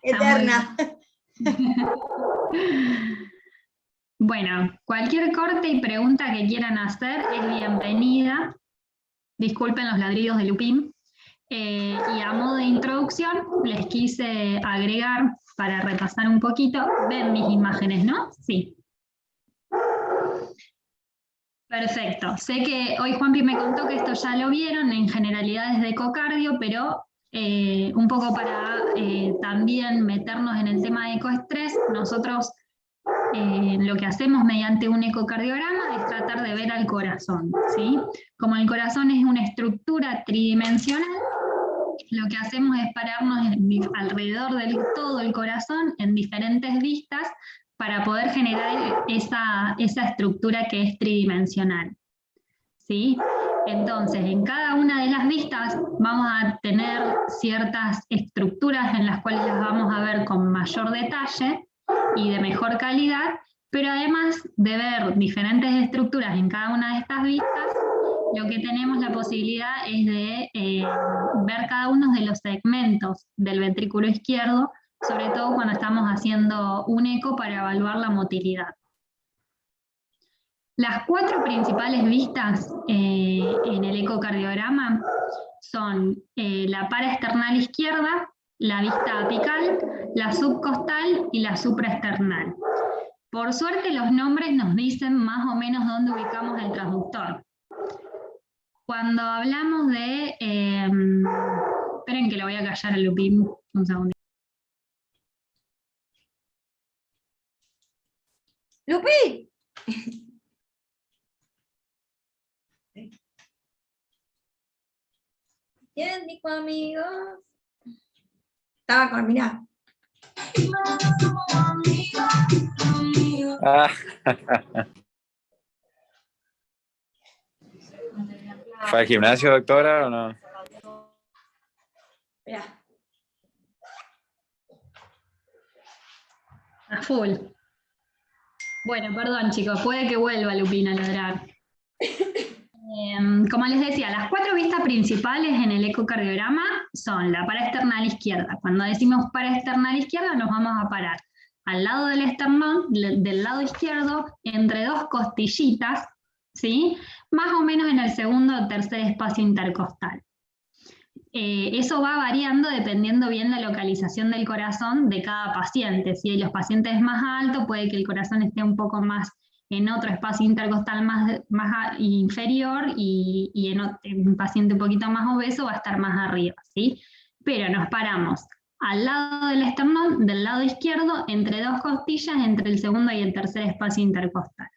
Eterna. Bueno, cualquier corte y pregunta que quieran hacer es bienvenida. Disculpen los ladridos de Lupín. Y a modo de introducción les quise agregar, para repasar un poquito, ven mis imágenes, ¿no? Sí. Perfecto. Sé que hoy Juanpi me contó que esto ya lo vieron en generalidades de ecocardio, pero un poco para también meternos en el tema de ecoestrés, nosotros lo que hacemos mediante un ecocardiograma es tratar de ver al corazón, ¿sí? Como el corazón es una estructura tridimensional, lo que hacemos es pararnos alrededor de todo el corazón en diferentes vistas para poder generar esa estructura que es tridimensional, ¿sí? Entonces, en cada una de las vistas vamos a tener ciertas estructuras en las cuales las vamos a ver con mayor detalle y de mejor calidad, pero además de ver diferentes estructuras en cada una de estas vistas, lo que tenemos la posibilidad es de ver cada uno de los segmentos del ventrículo izquierdo, sobre todo cuando estamos haciendo un eco para evaluar la motilidad. Las 4 principales vistas en el ecocardiograma son la paraesternal izquierda, la vista apical, la subcostal y la supraesternal. Por suerte los nombres nos dicen más o menos dónde ubicamos el transductor. Cuando hablamos de... esperen que lo voy a callar a Lupín un segundo. ¡Lupi! ¿Quién dijo amigos? Estaba con, mirá. ¿Fue al gimnasio, doctora, o no? Mirá. A full. Bueno, perdón chicos, puede que vuelva Lupín a ladrar. Como les decía, las 4 vistas principales en el ecocardiograma son la paraesternal izquierda. Cuando decimos paraesternal izquierda nos vamos a parar al lado del esternón, del lado izquierdo, entre 2 costillitas, ¿sí? Más o menos en el segundo o tercer espacio intercostal. Eso va variando dependiendo bien la localización del corazón de cada paciente. Si los pacientes más altos, puede que el corazón esté un poco más en otro espacio intercostal más inferior y en un paciente un poquito más obeso va a estar más arriba, ¿sí? Pero nos paramos al lado del esternón, del lado izquierdo, entre 2 costillas, entre el segundo y el tercer espacio intercostal.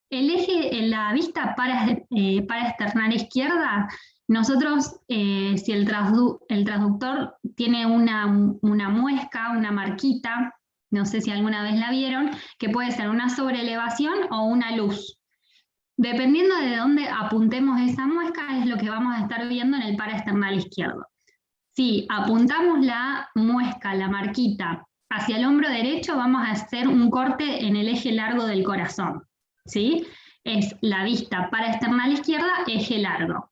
El eje, en la vista paraesternal izquierda, nosotros, si el transductor tiene una muesca, una marquita, no sé si alguna vez la vieron, que puede ser una sobreelevación o una luz. Dependiendo de dónde apuntemos esa muesca, es lo que vamos a estar viendo en el paraesternal izquierdo. Si apuntamos la muesca, la marquita, hacia el hombro derecho, vamos a hacer un corte en el eje largo del corazón, ¿sí? Es la vista paraesternal izquierda, eje largo.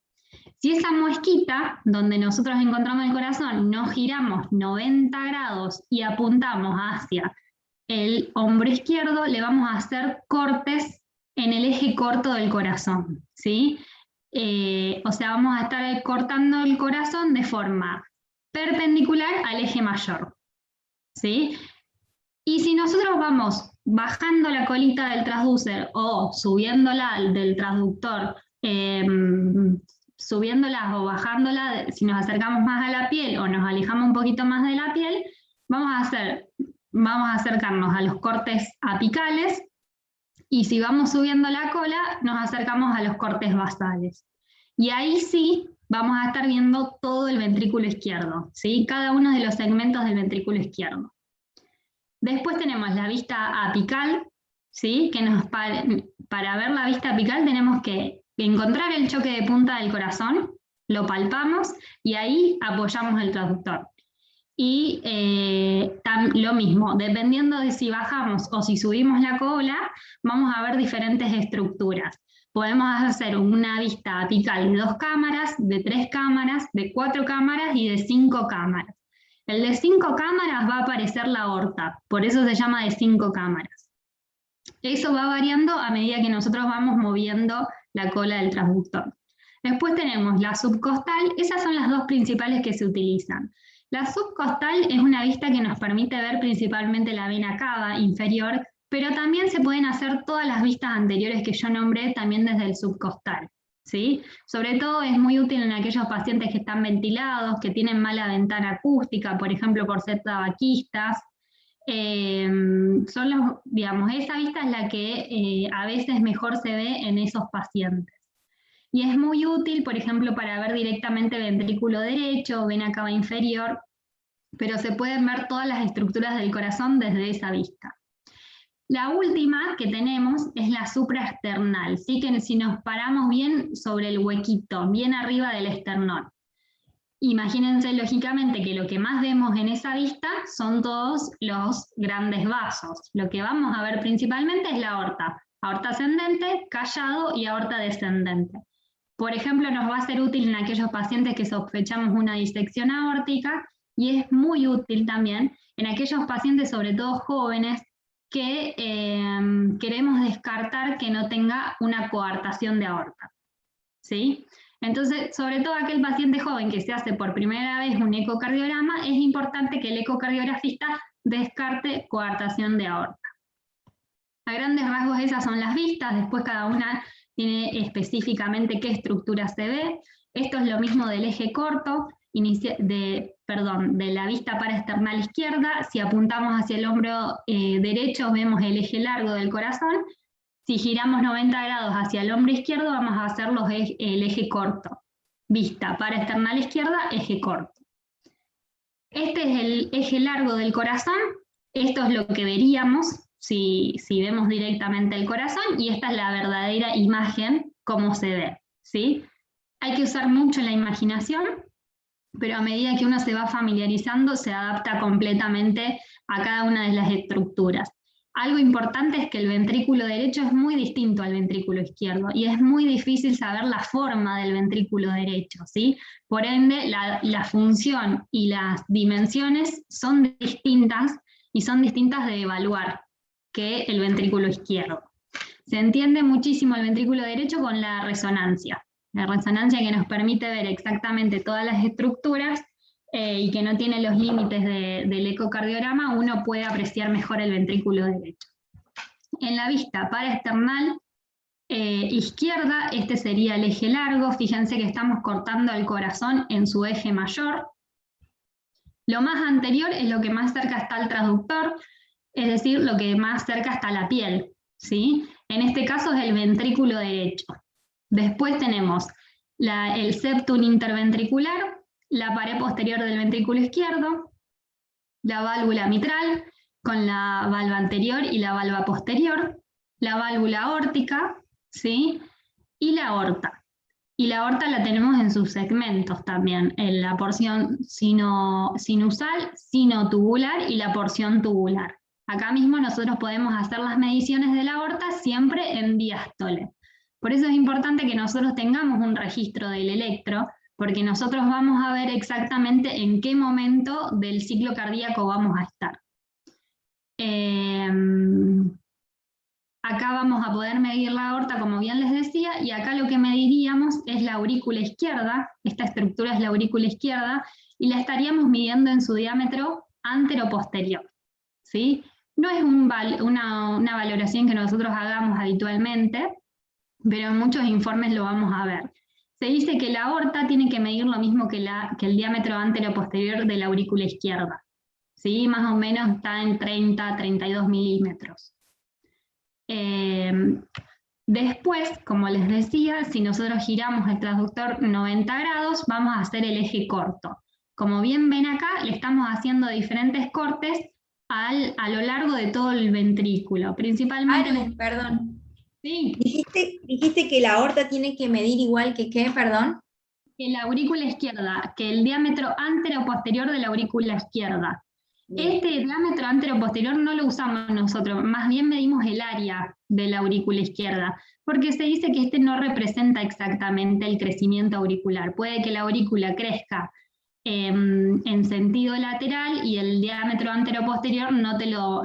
Si esa muesquita, donde nosotros encontramos el corazón, nos giramos 90 grados y apuntamos hacia el hombro izquierdo, le vamos a hacer cortes en el eje corto del corazón, ¿sí? O sea, vamos a estar cortando el corazón de forma perpendicular al eje mayor, ¿sí? Y si nosotros vamos bajando la colita del transducer o subiéndola del transductor, subiéndola o bajándola, si nos acercamos más a la piel o nos alejamos un poquito más de la piel, vamos a acercarnos a los cortes apicales, y si vamos subiendo la cola, nos acercamos a los cortes basales. Y ahí sí vamos a estar viendo todo el ventrículo izquierdo, ¿sí? Cada uno de los segmentos del ventrículo izquierdo. Después tenemos la vista apical, ¿sí? Que para ver la vista apical tenemos que encontrar el choque de punta del corazón, lo palpamos y ahí apoyamos el transductor. Y lo mismo, dependiendo de si bajamos o si subimos la cola, vamos a ver diferentes estructuras. Podemos hacer una vista apical de 2 cámaras, de 3 cámaras, de 4 cámaras y de 5 cámaras. El de 5 cámaras va a aparecer la aorta, por eso se llama de 5 cámaras. Eso va variando a medida que nosotros vamos moviendo la cola del transductor. Después tenemos la subcostal, esas son las dos principales que se utilizan. La subcostal es una vista que nos permite ver principalmente la vena cava inferior, pero también se pueden hacer todas las vistas anteriores que yo nombré también desde el subcostal, ¿sí? Sobre todo es muy útil en aquellos pacientes que están ventilados, que tienen mala ventana acústica, por ejemplo por ser tabaquistas. Digamos, esa vista es la que a veces mejor se ve en esos pacientes. Y es muy útil, por ejemplo, para ver directamente ventrículo derecho, vena cava inferior, pero se pueden ver todas las estructuras del corazón desde esa vista. La última que tenemos es la supraesternal, ¿sí? Que si nos paramos bien sobre el huequito, bien arriba del esternón. Imagínense lógicamente que lo que más vemos en esa vista son todos los grandes vasos. Lo que vamos a ver principalmente es la aorta. Aorta ascendente, callado y aorta descendente. Por ejemplo, nos va a ser útil en aquellos pacientes que sospechamos una disección aórtica y es muy útil también en aquellos pacientes, sobre todo jóvenes, que queremos descartar que no tenga una coartación de aorta, ¿sí? Entonces, sobre todo aquel paciente joven que se hace por primera vez un ecocardiograma, es importante que el ecocardiografista descarte coartación de aorta. A grandes rasgos esas son las vistas, después cada una tiene específicamente qué estructura se ve. Esto es lo mismo del eje corto, de la vista paraesternal izquierda. Si apuntamos hacia el hombro derecho vemos el eje largo del corazón. Si giramos 90 grados hacia el hombro izquierdo vamos a hacer el eje corto. Vista paraesternal izquierda, eje corto. Este es el eje largo del corazón. Esto es lo que veríamos si vemos directamente el corazón, y esta es la verdadera imagen, como se ve, ¿sí? Hay que usar mucho la imaginación, pero a medida que uno se va familiarizando, se adapta completamente a cada una de las estructuras. Algo importante es que el ventrículo derecho es muy distinto al ventrículo izquierdo, y es muy difícil saber la forma del ventrículo derecho, ¿sí? Por ende, la función y las dimensiones son distintas, y son distintas de evaluar que el ventrículo izquierdo. Se entiende muchísimo el ventrículo derecho con la resonancia que nos permite ver exactamente todas las estructuras y que no tiene los límites del ecocardiograma, uno puede apreciar mejor el ventrículo derecho. En la vista paraesternal izquierda, este sería el eje largo. Fíjense que estamos cortando el corazón en su eje mayor. Lo más anterior es lo que más cerca está al transductor, es decir, lo que más cerca está la piel, ¿sí? En este caso es el ventrículo derecho. Después tenemos el septum interventricular, la pared posterior del ventrículo izquierdo, la válvula mitral con la valva anterior y la valva posterior, la válvula aórtica, ¿sí? Y la aorta. Y la aorta la tenemos en sus segmentos también, en la porción sinusal, sinotubular y la porción tubular. Acá mismo nosotros podemos hacer las mediciones de la aorta siempre en diástole. Por eso es importante que nosotros tengamos un registro del electro, porque nosotros vamos a ver exactamente en qué momento del ciclo cardíaco vamos a estar. Acá vamos a poder medir la aorta, como bien les decía, y acá lo que mediríamos es la aurícula izquierda. Esta estructura es la aurícula izquierda, y la estaríamos midiendo en su diámetro antero-posterior, ¿sí? No es una valoración que nosotros hagamos habitualmente, pero en muchos informes lo vamos a ver. Se dice que la aorta tiene que medir lo mismo que el diámetro antero-posterior de la aurícula izquierda, ¿sí? Más o menos está en 30-32 milímetros. Después, como les decía, si nosotros giramos el transductor 90 grados, vamos a hacer el eje corto. Como bien ven acá, le estamos haciendo diferentes cortes a lo largo de todo el ventrículo, principalmente... Ay, perdón. Sí. Dijiste que la aorta tiene que medir igual que ¿qué? Perdón. Que la aurícula izquierda, que el diámetro antero-posterior de la aurícula izquierda. Este diámetro anteroposterior no lo usamos nosotros, más bien medimos el área de la aurícula izquierda, porque se dice que este no representa exactamente el crecimiento auricular. Puede que la aurícula crezca en sentido lateral y el diámetro anteroposterior no te lo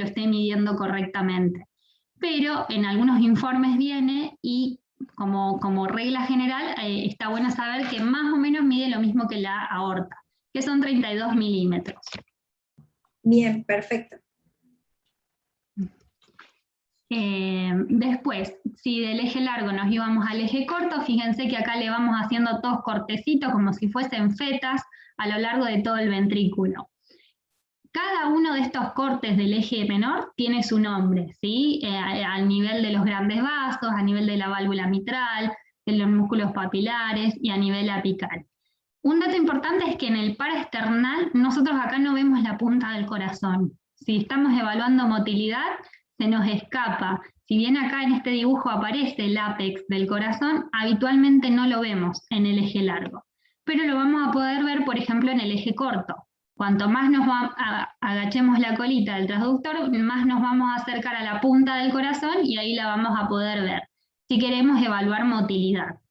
esté midiendo correctamente. Pero en algunos informes viene y como regla general está bueno saber que más o menos mide lo mismo que la aorta, que son 32 milímetros. Bien, perfecto. Después, si del eje largo nos íbamos al eje corto, fíjense que acá le vamos haciendo todos cortecitos como si fuesen fetas a lo largo de todo el ventrículo. Cada uno de estos cortes del eje menor tiene su nombre, ¿sí? Al nivel de los grandes vasos, a nivel de la válvula mitral, de los músculos papilares y a nivel apical. Un dato importante es que en el paraesternal nosotros acá no vemos la punta del corazón. Si estamos evaluando motilidad, se nos escapa. Si bien acá en este dibujo aparece el ápex del corazón, habitualmente no lo vemos en el eje largo. Pero lo vamos a poder ver, por ejemplo, en el eje corto. Cuanto más agachemos la colita del transductor, más nos vamos a acercar a la punta del corazón y ahí la vamos a poder ver, si queremos evaluar motilidad.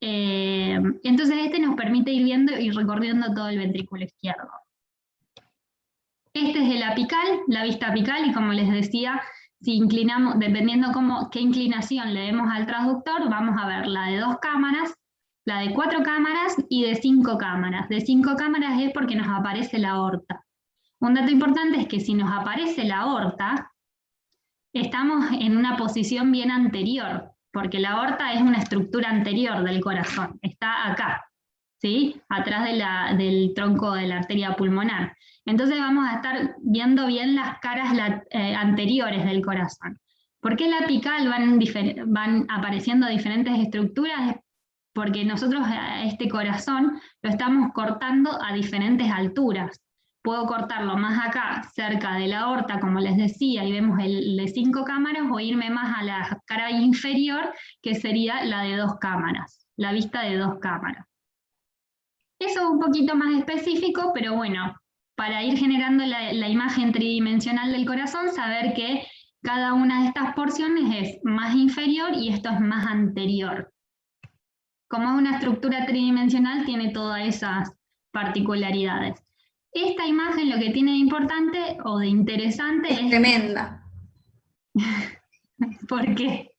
Entonces este nos permite ir viendo y recorriendo todo el ventrículo izquierdo. Este es el apical, la vista apical, y como les decía, si inclinamos, dependiendo qué inclinación le demos al transductor, vamos a ver la de 2 cámaras, la de 4 cámaras y de 5 cámaras. De 5 cámaras es porque nos aparece la aorta. Un dato importante es que si nos aparece la aorta, estamos en una posición bien anterior, porque la aorta es una estructura anterior del corazón, está acá, ¿sí? Atrás del tronco de la arteria pulmonar. Entonces vamos a estar viendo bien las caras anteriores del corazón. ¿Por qué la apical van apareciendo diferentes estructuras? Porque nosotros a este corazón lo estamos cortando a diferentes alturas. Puedo cortarlo más acá, cerca de la aorta, como les decía, y vemos el de 5 cámaras, o irme más a la cara inferior, que sería la de 2 cámaras, la vista de 2 cámaras. Eso es un poquito más específico, pero bueno, para ir generando la imagen tridimensional del corazón, saber que cada una de estas porciones es más inferior y esto es más anterior. Como es una estructura tridimensional, tiene todas esas particularidades. Esta imagen lo que tiene de importante o de interesante es... Tremenda. ¿Por qué?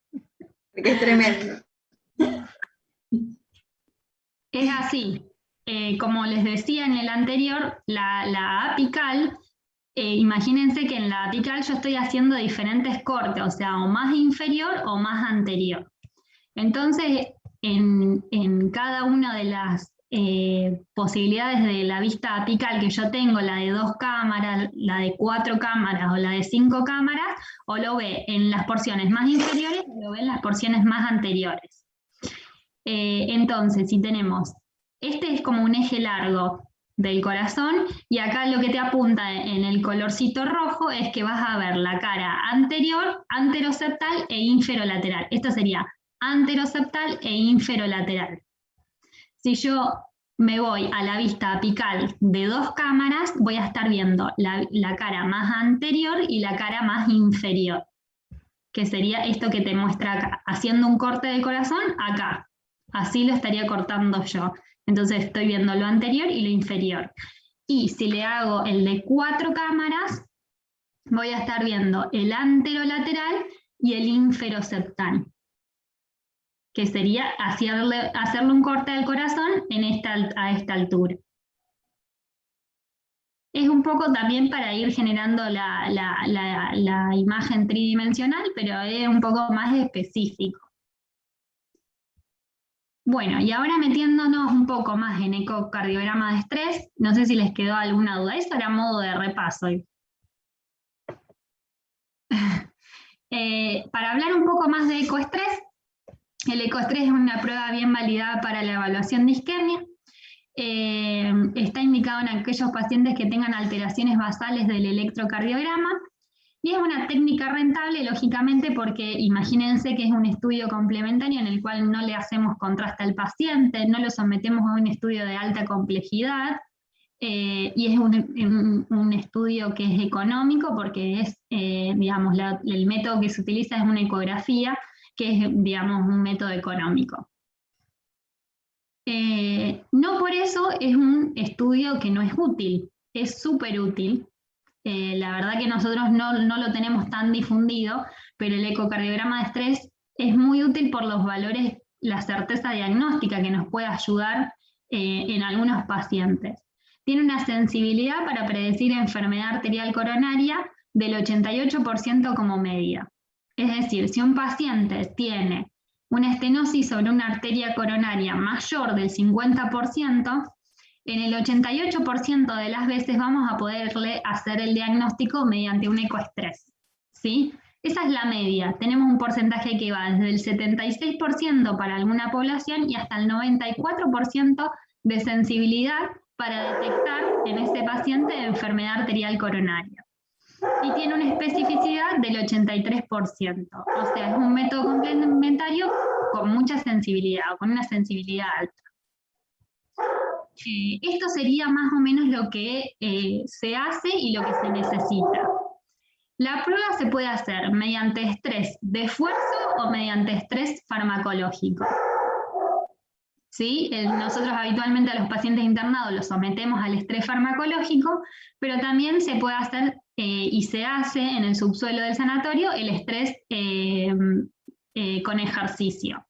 Porque es tremendo. Es así. Como les decía en el anterior, la apical, imagínense que en la apical yo estoy haciendo diferentes cortes, o sea, o más inferior o más anterior. Entonces, en cada una de las posibilidades de la vista apical que yo tengo, la de 2 cámaras, la de 4 cámaras o la de 5 cámaras, o lo ve en las porciones más inferiores o lo ve en las porciones más anteriores. Entonces, si tenemos, este es como un eje largo del corazón, y acá lo que te apunta en el colorcito rojo es que vas a ver la cara anterior, anteroseptal e inferolateral. Esto sería anteroseptal e inferolateral. Si yo me voy a la vista apical de 2 cámaras, voy a estar viendo la cara más anterior y la cara más inferior, que sería esto que te muestra acá, haciendo un corte del corazón acá. Así lo estaría cortando yo. Entonces estoy viendo lo anterior y lo inferior. Y si le hago el de 4 cámaras, voy a estar viendo el anterolateral y el inferoseptal, que sería hacerle un corte del corazón a esta altura. Es un poco también para ir generando la imagen tridimensional, pero es un poco más específico. Bueno, y ahora metiéndonos un poco más en ecocardiograma de estrés, no sé si les quedó alguna duda, eso era modo de repaso. Para hablar un poco más de ecoestrés, el ecoestrés es una prueba bien validada para la evaluación de isquemia. Está indicado en aquellos pacientes que tengan alteraciones basales del electrocardiograma, y es una técnica rentable, lógicamente, porque imagínense que es un estudio complementario en el cual no le hacemos contraste al paciente, no lo sometemos a un estudio de alta complejidad, y es un estudio que es económico porque es, digamos, el método que se utiliza es una ecografía, que es, digamos, un método económico. No por eso es un estudio que no es útil, es súper útil. La verdad que nosotros no lo tenemos tan difundido, pero el ecocardiograma de estrés es muy útil por los valores, la certeza diagnóstica que nos puede ayudar en algunos pacientes. Tiene una sensibilidad para predecir enfermedad arterial coronaria del 88% como media. Es decir, si un paciente tiene una estenosis sobre una arteria coronaria mayor del 50%, en el 88% de las veces vamos a poderle hacer el diagnóstico mediante un ecoestrés, ¿sí? Esa es la media. Tenemos un porcentaje que va desde el 76% para alguna población y hasta el 94% de sensibilidad para detectar en ese paciente enfermedad arterial coronaria. Y tiene una especificidad del 83%. O sea, es un método complementario con mucha sensibilidad, o con una sensibilidad alta. Esto sería más o menos lo que se hace y lo que se necesita. La prueba se puede hacer mediante estrés de esfuerzo o mediante estrés farmacológico. ¿Sí? Nosotros habitualmente a los pacientes internados los sometemos al estrés farmacológico, pero también se puede hacer y se hace en el subsuelo del sanatorio el estrés con ejercicio.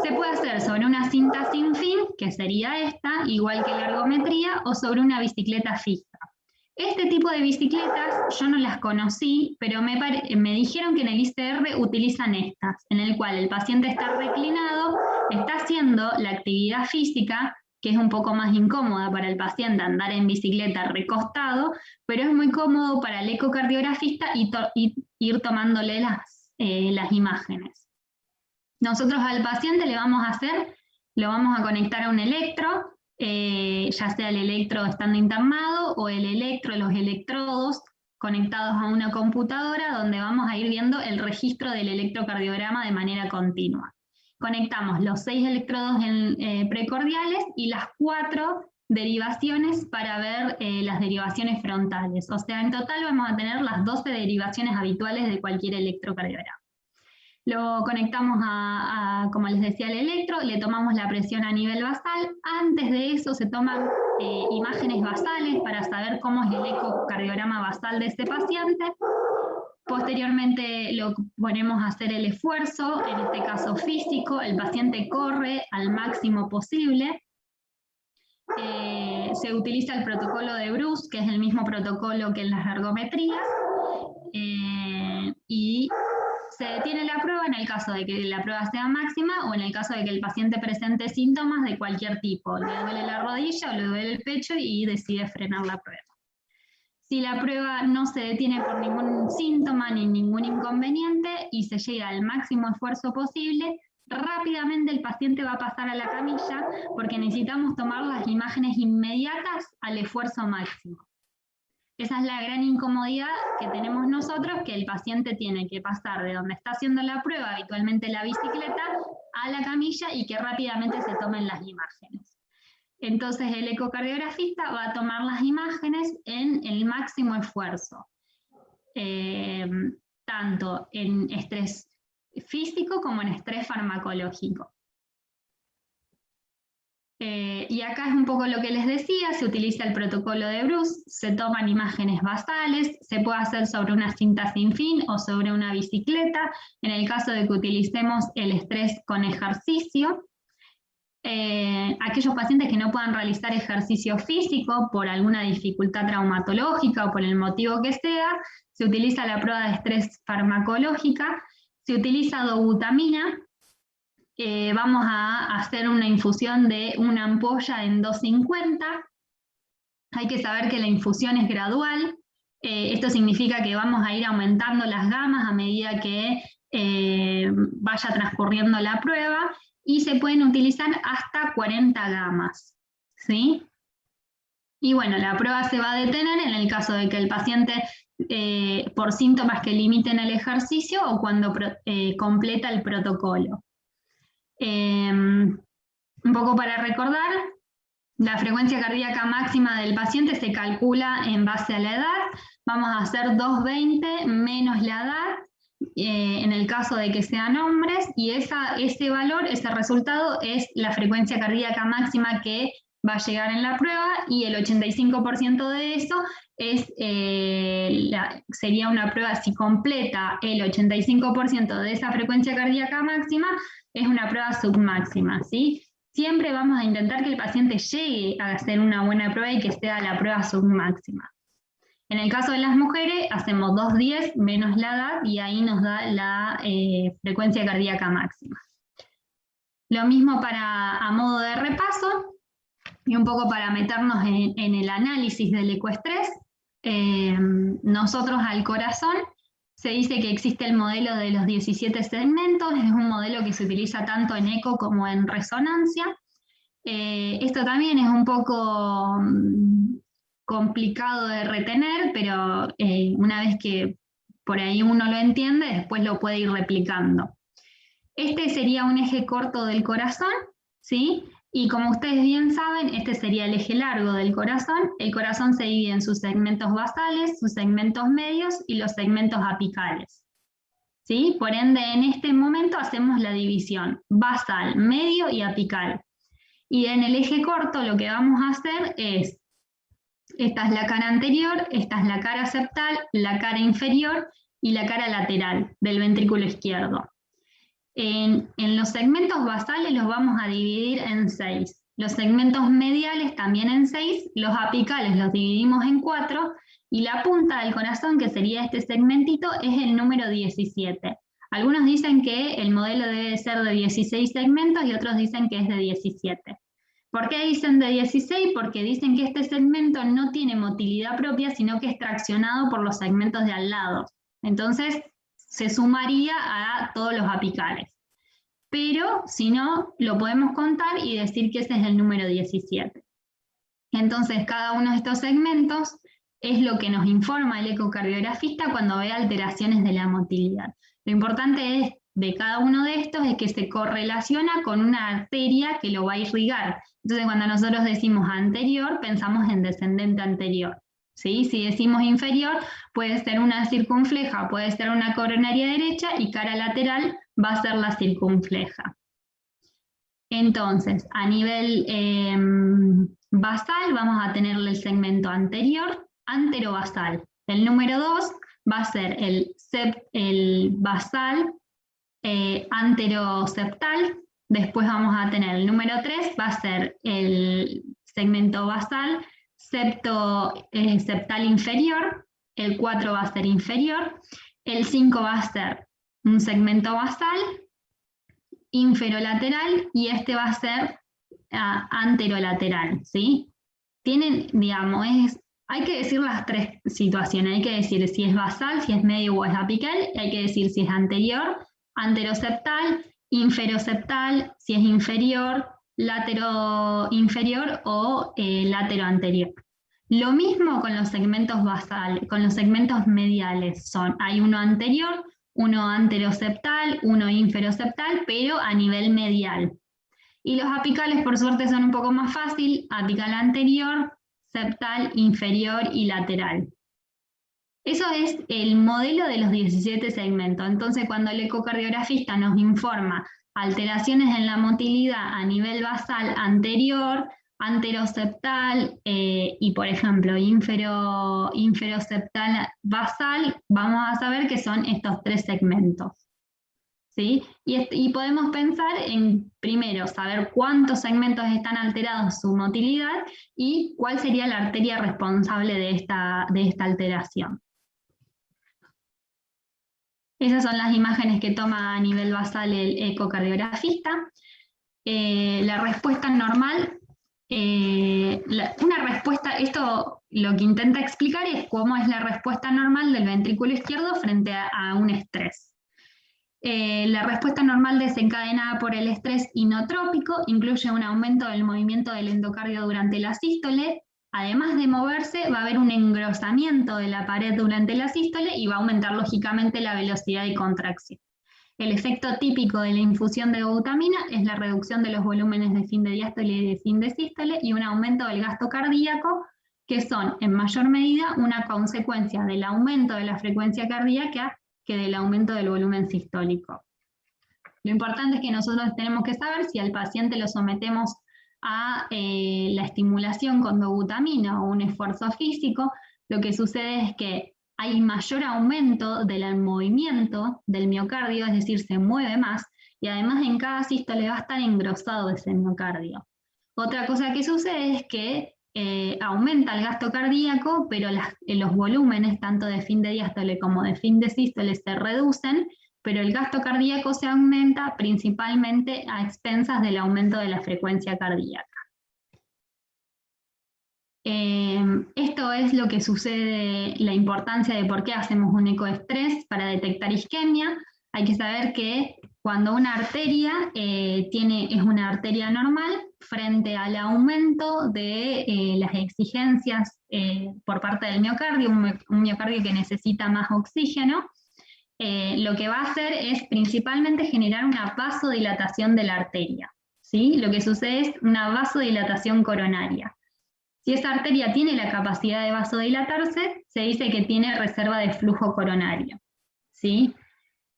Se puede hacer sobre una cinta sin fin, que sería esta, igual que la ergometría, o sobre una bicicleta fija. Este tipo de bicicletas yo no las conocí, pero me dijeron que en el ICR utilizan estas, en el cual el paciente está reclinado, está haciendo la actividad física, que es un poco más incómoda para el paciente andar en bicicleta recostado, pero es muy cómodo para el ecocardiografista ir tomándole las imágenes. Nosotros al paciente lo vamos a conectar a un electro, ya sea el electro estando internado o los electrodos conectados a una computadora donde vamos a ir viendo el registro del electrocardiograma de manera continua. Conectamos los 6 electrodos precordiales y las 4 derivaciones para ver las derivaciones frontales. O sea, en total vamos a tener las 12 derivaciones habituales de cualquier electrocardiograma. Lo conectamos como les decía, al electro, le tomamos la presión a nivel basal. Antes de eso se toman imágenes basales para saber cómo es el ecocardiograma basal de ese paciente. Posteriormente lo ponemos a hacer el esfuerzo, en este caso físico, el paciente corre al máximo posible. Se utiliza el protocolo de Bruce, que es el mismo protocolo que en las ergometrías, y se detiene la prueba en el caso de que la prueba sea máxima o en el caso de que el paciente presente síntomas de cualquier tipo. Le duele la rodilla o le duele el pecho y decide frenar la prueba. Si la prueba no se detiene por ningún síntoma ni ningún inconveniente y se llega al máximo esfuerzo posible, rápidamente el paciente va a pasar a la camilla porque necesitamos tomar las imágenes inmediatas al esfuerzo máximo. Esa es la gran incomodidad que tenemos nosotros, que el paciente tiene que pasar de donde está haciendo la prueba, habitualmente la bicicleta, a la camilla y que rápidamente se tomen las imágenes. Entonces el ecocardiografista va a tomar las imágenes en el máximo esfuerzo, tanto en estrés físico como en estrés farmacológico. Y acá es un poco lo que les decía, se utiliza el protocolo de Bruce, se toman imágenes basales, se puede hacer sobre una cinta sin fin o sobre una bicicleta, en el caso de que utilicemos el estrés con ejercicio. Aquellos pacientes que no puedan realizar ejercicio físico por alguna dificultad traumatológica o por el motivo que sea, se utiliza la prueba de estrés farmacológica, se utiliza dobutamina. Vamos a hacer una infusión de una ampolla en 250. Hay que saber que la infusión es gradual. Esto significa que vamos a ir aumentando las gamas a medida que vaya transcurriendo la prueba y se pueden utilizar hasta 40 gamas, ¿sí? Y bueno, la prueba se va a detener en el caso de que el paciente por síntomas que limiten el ejercicio o cuando completa el protocolo. Un poco para recordar, La frecuencia cardíaca máxima del paciente se calcula en base a la edad. Vamos a hacer 220 menos la edad, en el caso de que sean hombres, y ese valor, ese resultado, es la frecuencia cardíaca máxima que va a llegar en la prueba, y el 85% de eso sería una prueba, si completa el 85% de esa frecuencia cardíaca máxima, es una prueba submáxima, ¿sí? Siempre vamos a intentar que el paciente llegue a hacer una buena prueba y que sea la prueba submáxima. En el caso de las mujeres, hacemos 210 menos la edad y ahí nos da la frecuencia cardíaca máxima. Lo mismo a modo de repaso, y un poco para meternos en el análisis del ecoestrés. Nosotros al corazón, se dice que existe el modelo de los 17 segmentos, es un modelo que se utiliza tanto en eco como en resonancia. Esto también es un poco complicado de retener, pero una vez que por ahí uno lo entiende, después lo puede ir replicando. Este sería un eje corto del corazón, ¿sí? Y como ustedes bien saben, este sería el eje largo del corazón. El corazón se divide en sus segmentos basales, sus segmentos medios y los segmentos apicales, ¿sí? Por ende, en este momento hacemos la división basal, medio y apical. Y en el eje corto lo que vamos a hacer es, esta es la cara anterior, esta es la cara septal, la cara inferior y la cara lateral del ventrículo izquierdo. En los segmentos basales los vamos a dividir en 6. Los segmentos mediales también en 6, los apicales los dividimos en 4, y la punta del corazón, que sería este segmentito, es el número 17. Algunos dicen que el modelo debe ser de 16 segmentos y otros dicen que es de 17. ¿Por qué dicen de 16? Porque dicen que este segmento no tiene motilidad propia, sino que es traccionado por los segmentos de al lado. Entonces, se sumaría a todos los apicales. Pero, si no, lo podemos contar y decir que ese es el número 17. Entonces, cada uno de estos segmentos es lo que nos informa el ecocardiografista cuando ve alteraciones de la motilidad. Lo importante de cada uno de estos es que se correlaciona con una arteria que lo va a irrigar. Entonces, cuando nosotros decimos anterior, pensamos en descendente anterior, ¿sí? Si decimos inferior, puede ser una circunfleja, puede ser una coronaria derecha, y cara lateral va a ser la circunfleja. Entonces, a nivel basal vamos a tener el segmento anterior, anterobasal. El número 2 va a ser el basal anteroseptal. Después vamos a tener el número 3, va a ser el segmento basal septal inferior. El 4 va a ser inferior. El 5 va a ser un segmento basal inferolateral, y este va a ser anterolateral, ¿sí? Tienen, digamos, hay que decir las tres situaciones, hay que decir si es basal, si es medio o es apical, hay que decir si es anterior, anteroseptal, inferoseptal, si es inferior, lateroinferior o lateroanterior. Lo mismo con los segmentos basales, con los segmentos mediales, hay uno anterior, uno anteroseptal, uno inferoseptal, pero a nivel medial. Y los apicales, por suerte, son un poco más fácil: apical anterior, septal, inferior y lateral. Eso es el modelo de los 17 segmentos. Entonces, cuando el ecocardiografista nos informa alteraciones en la motilidad a nivel basal anterior, anteroseptal y, por ejemplo, inferoseptal basal, vamos a saber que son estos 3 segmentos, ¿sí? Y podemos pensar en, primero, saber cuántos segmentos están alterados su motilidad y cuál sería la arteria responsable de esta alteración. Esas son las imágenes que toma a nivel basal el ecocardiografista. La respuesta normal, una respuesta, esto lo que intenta explicar es cómo es la respuesta normal del ventrículo izquierdo frente a un estrés. La respuesta normal desencadenada por el estrés inotrópico incluye un aumento del movimiento del endocardio durante la sístole. Además de moverse, va a haber un engrosamiento de la pared durante la sístole y va a aumentar lógicamente la velocidad de contracción. El efecto típico de la infusión de dobutamina es la reducción de los volúmenes de fin de diástole y de fin de sístole y un aumento del gasto cardíaco, que son en mayor medida una consecuencia del aumento de la frecuencia cardíaca que del aumento del volumen sistólico. Lo importante es que nosotros tenemos que saber si al paciente lo sometemos a la estimulación con dobutamina o un esfuerzo físico, lo que sucede es que hay mayor aumento del movimiento del miocardio, es decir, se mueve más, y además en cada sístole va a estar engrosado ese miocardio. Otra cosa que sucede es que aumenta el gasto cardíaco, pero los volúmenes, tanto de fin de diástole como de fin de sístole, se reducen, pero el gasto cardíaco se aumenta principalmente a expensas del aumento de la frecuencia cardíaca. Esto es lo que sucede, la importancia de por qué hacemos un ecoestrés para detectar isquemia. Hay que saber que cuando una arteria es una arteria normal, frente al aumento de las exigencias por parte del miocardio, un miocardio que necesita más oxígeno, lo que va a hacer es principalmente generar una vasodilatación de la arteria, ¿sí? Lo que sucede es una vasodilatación coronaria. Si esa arteria tiene la capacidad de vasodilatarse, se dice que tiene reserva de flujo coronario, ¿sí?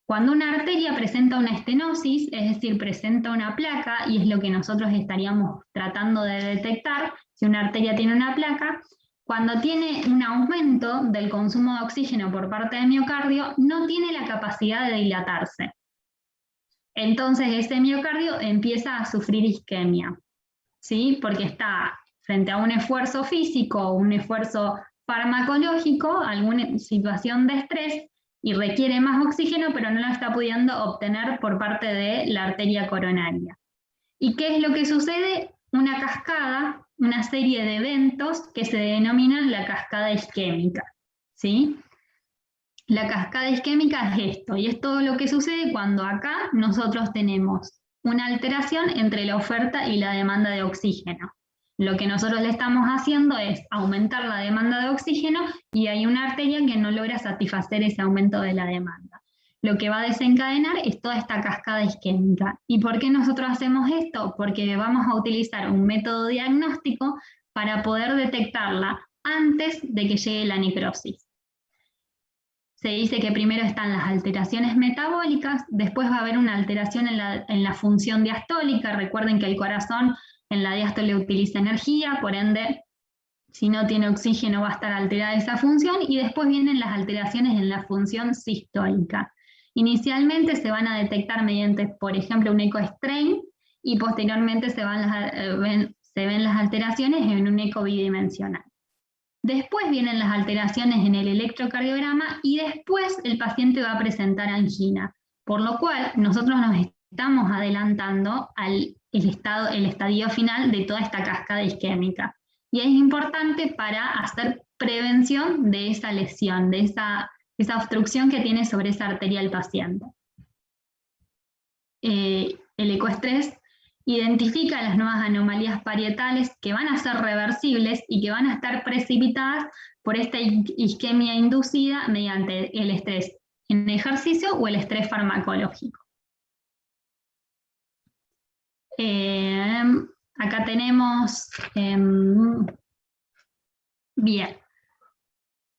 Cuando una arteria presenta una estenosis, es decir, presenta una placa, y es lo que nosotros estaríamos tratando de detectar, si una arteria tiene una placa, cuando tiene un aumento del consumo de oxígeno por parte del miocardio, no tiene la capacidad de dilatarse. Entonces ese miocardio empieza a sufrir isquemia, ¿sí? Porque está frente a un esfuerzo físico, un esfuerzo farmacológico, alguna situación de estrés, y requiere más oxígeno, pero no lo está pudiendo obtener por parte de la arteria coronaria. ¿Y qué es lo que sucede? Una cascada, una serie de eventos que se denominan la cascada isquémica, ¿sí? La cascada isquémica es esto, y es todo lo que sucede cuando acá nosotros tenemos una alteración entre la oferta y la demanda de oxígeno. Lo que nosotros le estamos haciendo es aumentar la demanda de oxígeno y hay una arteria que no logra satisfacer ese aumento de la demanda. Lo que va a desencadenar es toda esta cascada isquémica. ¿Y por qué nosotros hacemos esto? Porque vamos a utilizar un método diagnóstico para poder detectarla antes de que llegue la necrosis. Se dice que primero están las alteraciones metabólicas, después va a haber una alteración en la función diastólica. Recuerden que el corazón en la diástole utiliza energía, por ende, si no tiene oxígeno va a estar alterada esa función, y después vienen las alteraciones en la función sistólica. Inicialmente se van a detectar mediante, por ejemplo, un ecostrain, y posteriormente se ven las alteraciones en un eco bidimensional. Después vienen las alteraciones en el electrocardiograma y después el paciente va a presentar angina, por lo cual nosotros nos estamos adelantando al el estadio final de toda esta cascada isquémica. Y es importante para hacer prevención de esa lesión, de esa obstrucción que tiene sobre esa arteria el paciente. El ecoestrés identifica las nuevas anomalías parietales que van a ser reversibles y que van a estar precipitadas por esta isquemia inducida mediante el estrés en ejercicio o el estrés farmacológico. Acá tenemos, bien,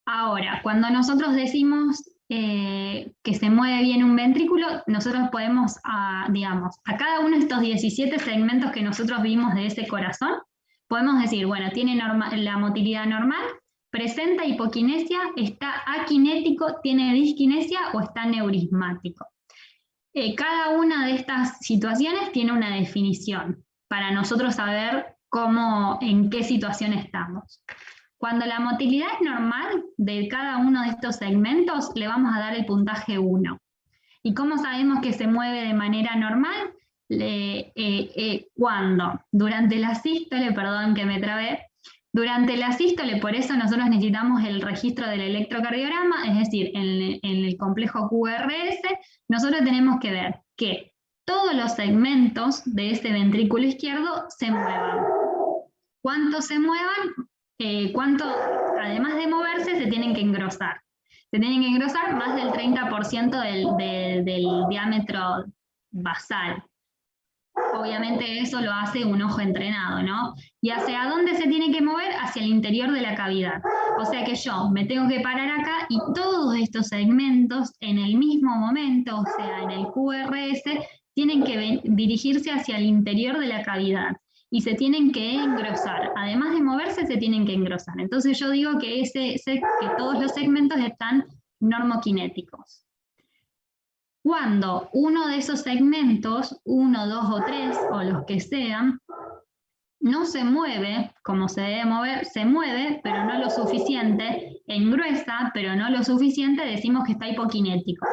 ahora, cuando nosotros decimos que se mueve bien un ventrículo, nosotros podemos, digamos, a cada uno de estos 17 segmentos que nosotros vimos de ese corazón, podemos decir, bueno, tiene la motilidad normal, presenta hipoquinesia, está aquinético, tiene disquinesia o está neurismático. Cada una de estas situaciones tiene una definición para nosotros saber en qué situación estamos. Cuando la motilidad es normal de cada uno de estos segmentos, le vamos a dar el puntaje 1. ¿Y cómo sabemos que se mueve de manera normal? Cuando durante la sístole, perdón que me trabé, durante la sístole, por eso nosotros necesitamos el registro del electrocardiograma, es decir, en el complejo QRS, nosotros tenemos que ver que todos los segmentos de ese ventrículo izquierdo se muevan. ¿Cuánto se muevan? Cuánto, además de moverse, se tienen que engrosar. Se tienen que engrosar más del 30% del diámetro basal. Obviamente eso lo hace un ojo entrenado, ¿no? ¿Y hacia dónde se tiene que mover? Hacia el interior de la cavidad. O sea que yo me tengo que parar acá y todos estos segmentos en el mismo momento, o sea, en el QRS, tienen que dirigirse hacia el interior de la cavidad y se tienen que engrosar. Además de moverse, se tienen que engrosar. Entonces yo digo que todos los segmentos están normokinéticos. Cuando uno de esos segmentos, 1, 2 o 3, o los que sean, no se mueve como se debe mover, se mueve, pero no lo suficiente, engruesa, pero no lo suficiente, decimos que está hipokinético.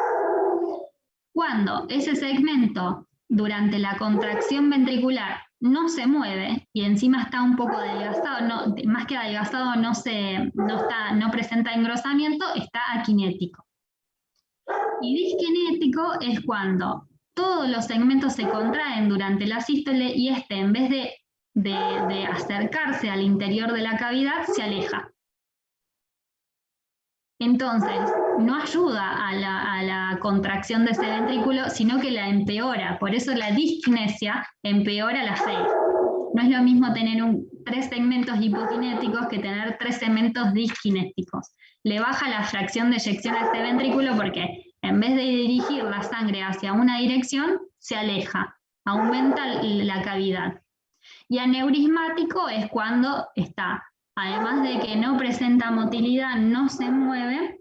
Cuando ese segmento, durante la contracción ventricular, no se mueve, y encima está un poco adelgazado, más que adelgazado, no presenta engrosamiento, está akinético. Y diskinético es cuando todos los segmentos se contraen durante la sístole y en vez de acercarse al interior de la cavidad, se aleja. Entonces, no ayuda a la contracción de ese ventrículo, sino que la empeora. Por eso la diskinesia empeora la FEI. No es lo mismo tener 3 segmentos hipokinéticos que tener 3 segmentos diskinéticos. Le baja la fracción de eyección a este ventrículo porque en vez de dirigir la sangre hacia una dirección, se aleja, aumenta la cavidad. Y aneurismático es cuando está, además de que no presenta motilidad, no se mueve,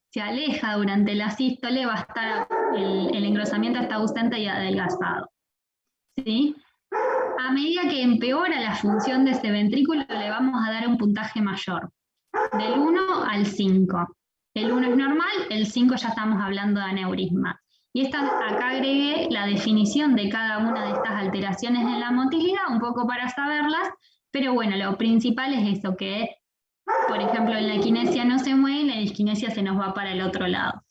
se aleja durante la sístole, va a estar, el engrosamiento está ausente y adelgazado. ¿Sí? A medida que empeora la función de ese ventrículo, le vamos a dar un puntaje mayor, del 1 al 5. El 1 es normal, el 5 ya estamos hablando de aneurisma. Y acá agregué la definición de cada una de estas alteraciones en la motilidad, un poco para saberlas, pero bueno, lo principal es eso, que por ejemplo en la equinesia no se mueve y la diskinesia se nos va para el otro lado.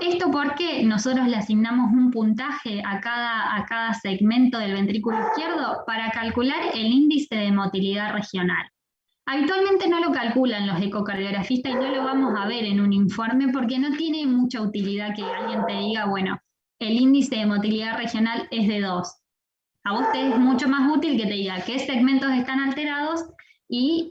Esto porque nosotros le asignamos un puntaje a cada segmento del ventrículo izquierdo para calcular el índice de motilidad regional. Habitualmente no lo calculan los ecocardiografistas y no lo vamos a ver en un informe porque no tiene mucha utilidad que alguien te diga, bueno, el índice de motilidad regional es de 2. A vos te es mucho más útil que te diga qué segmentos están alterados y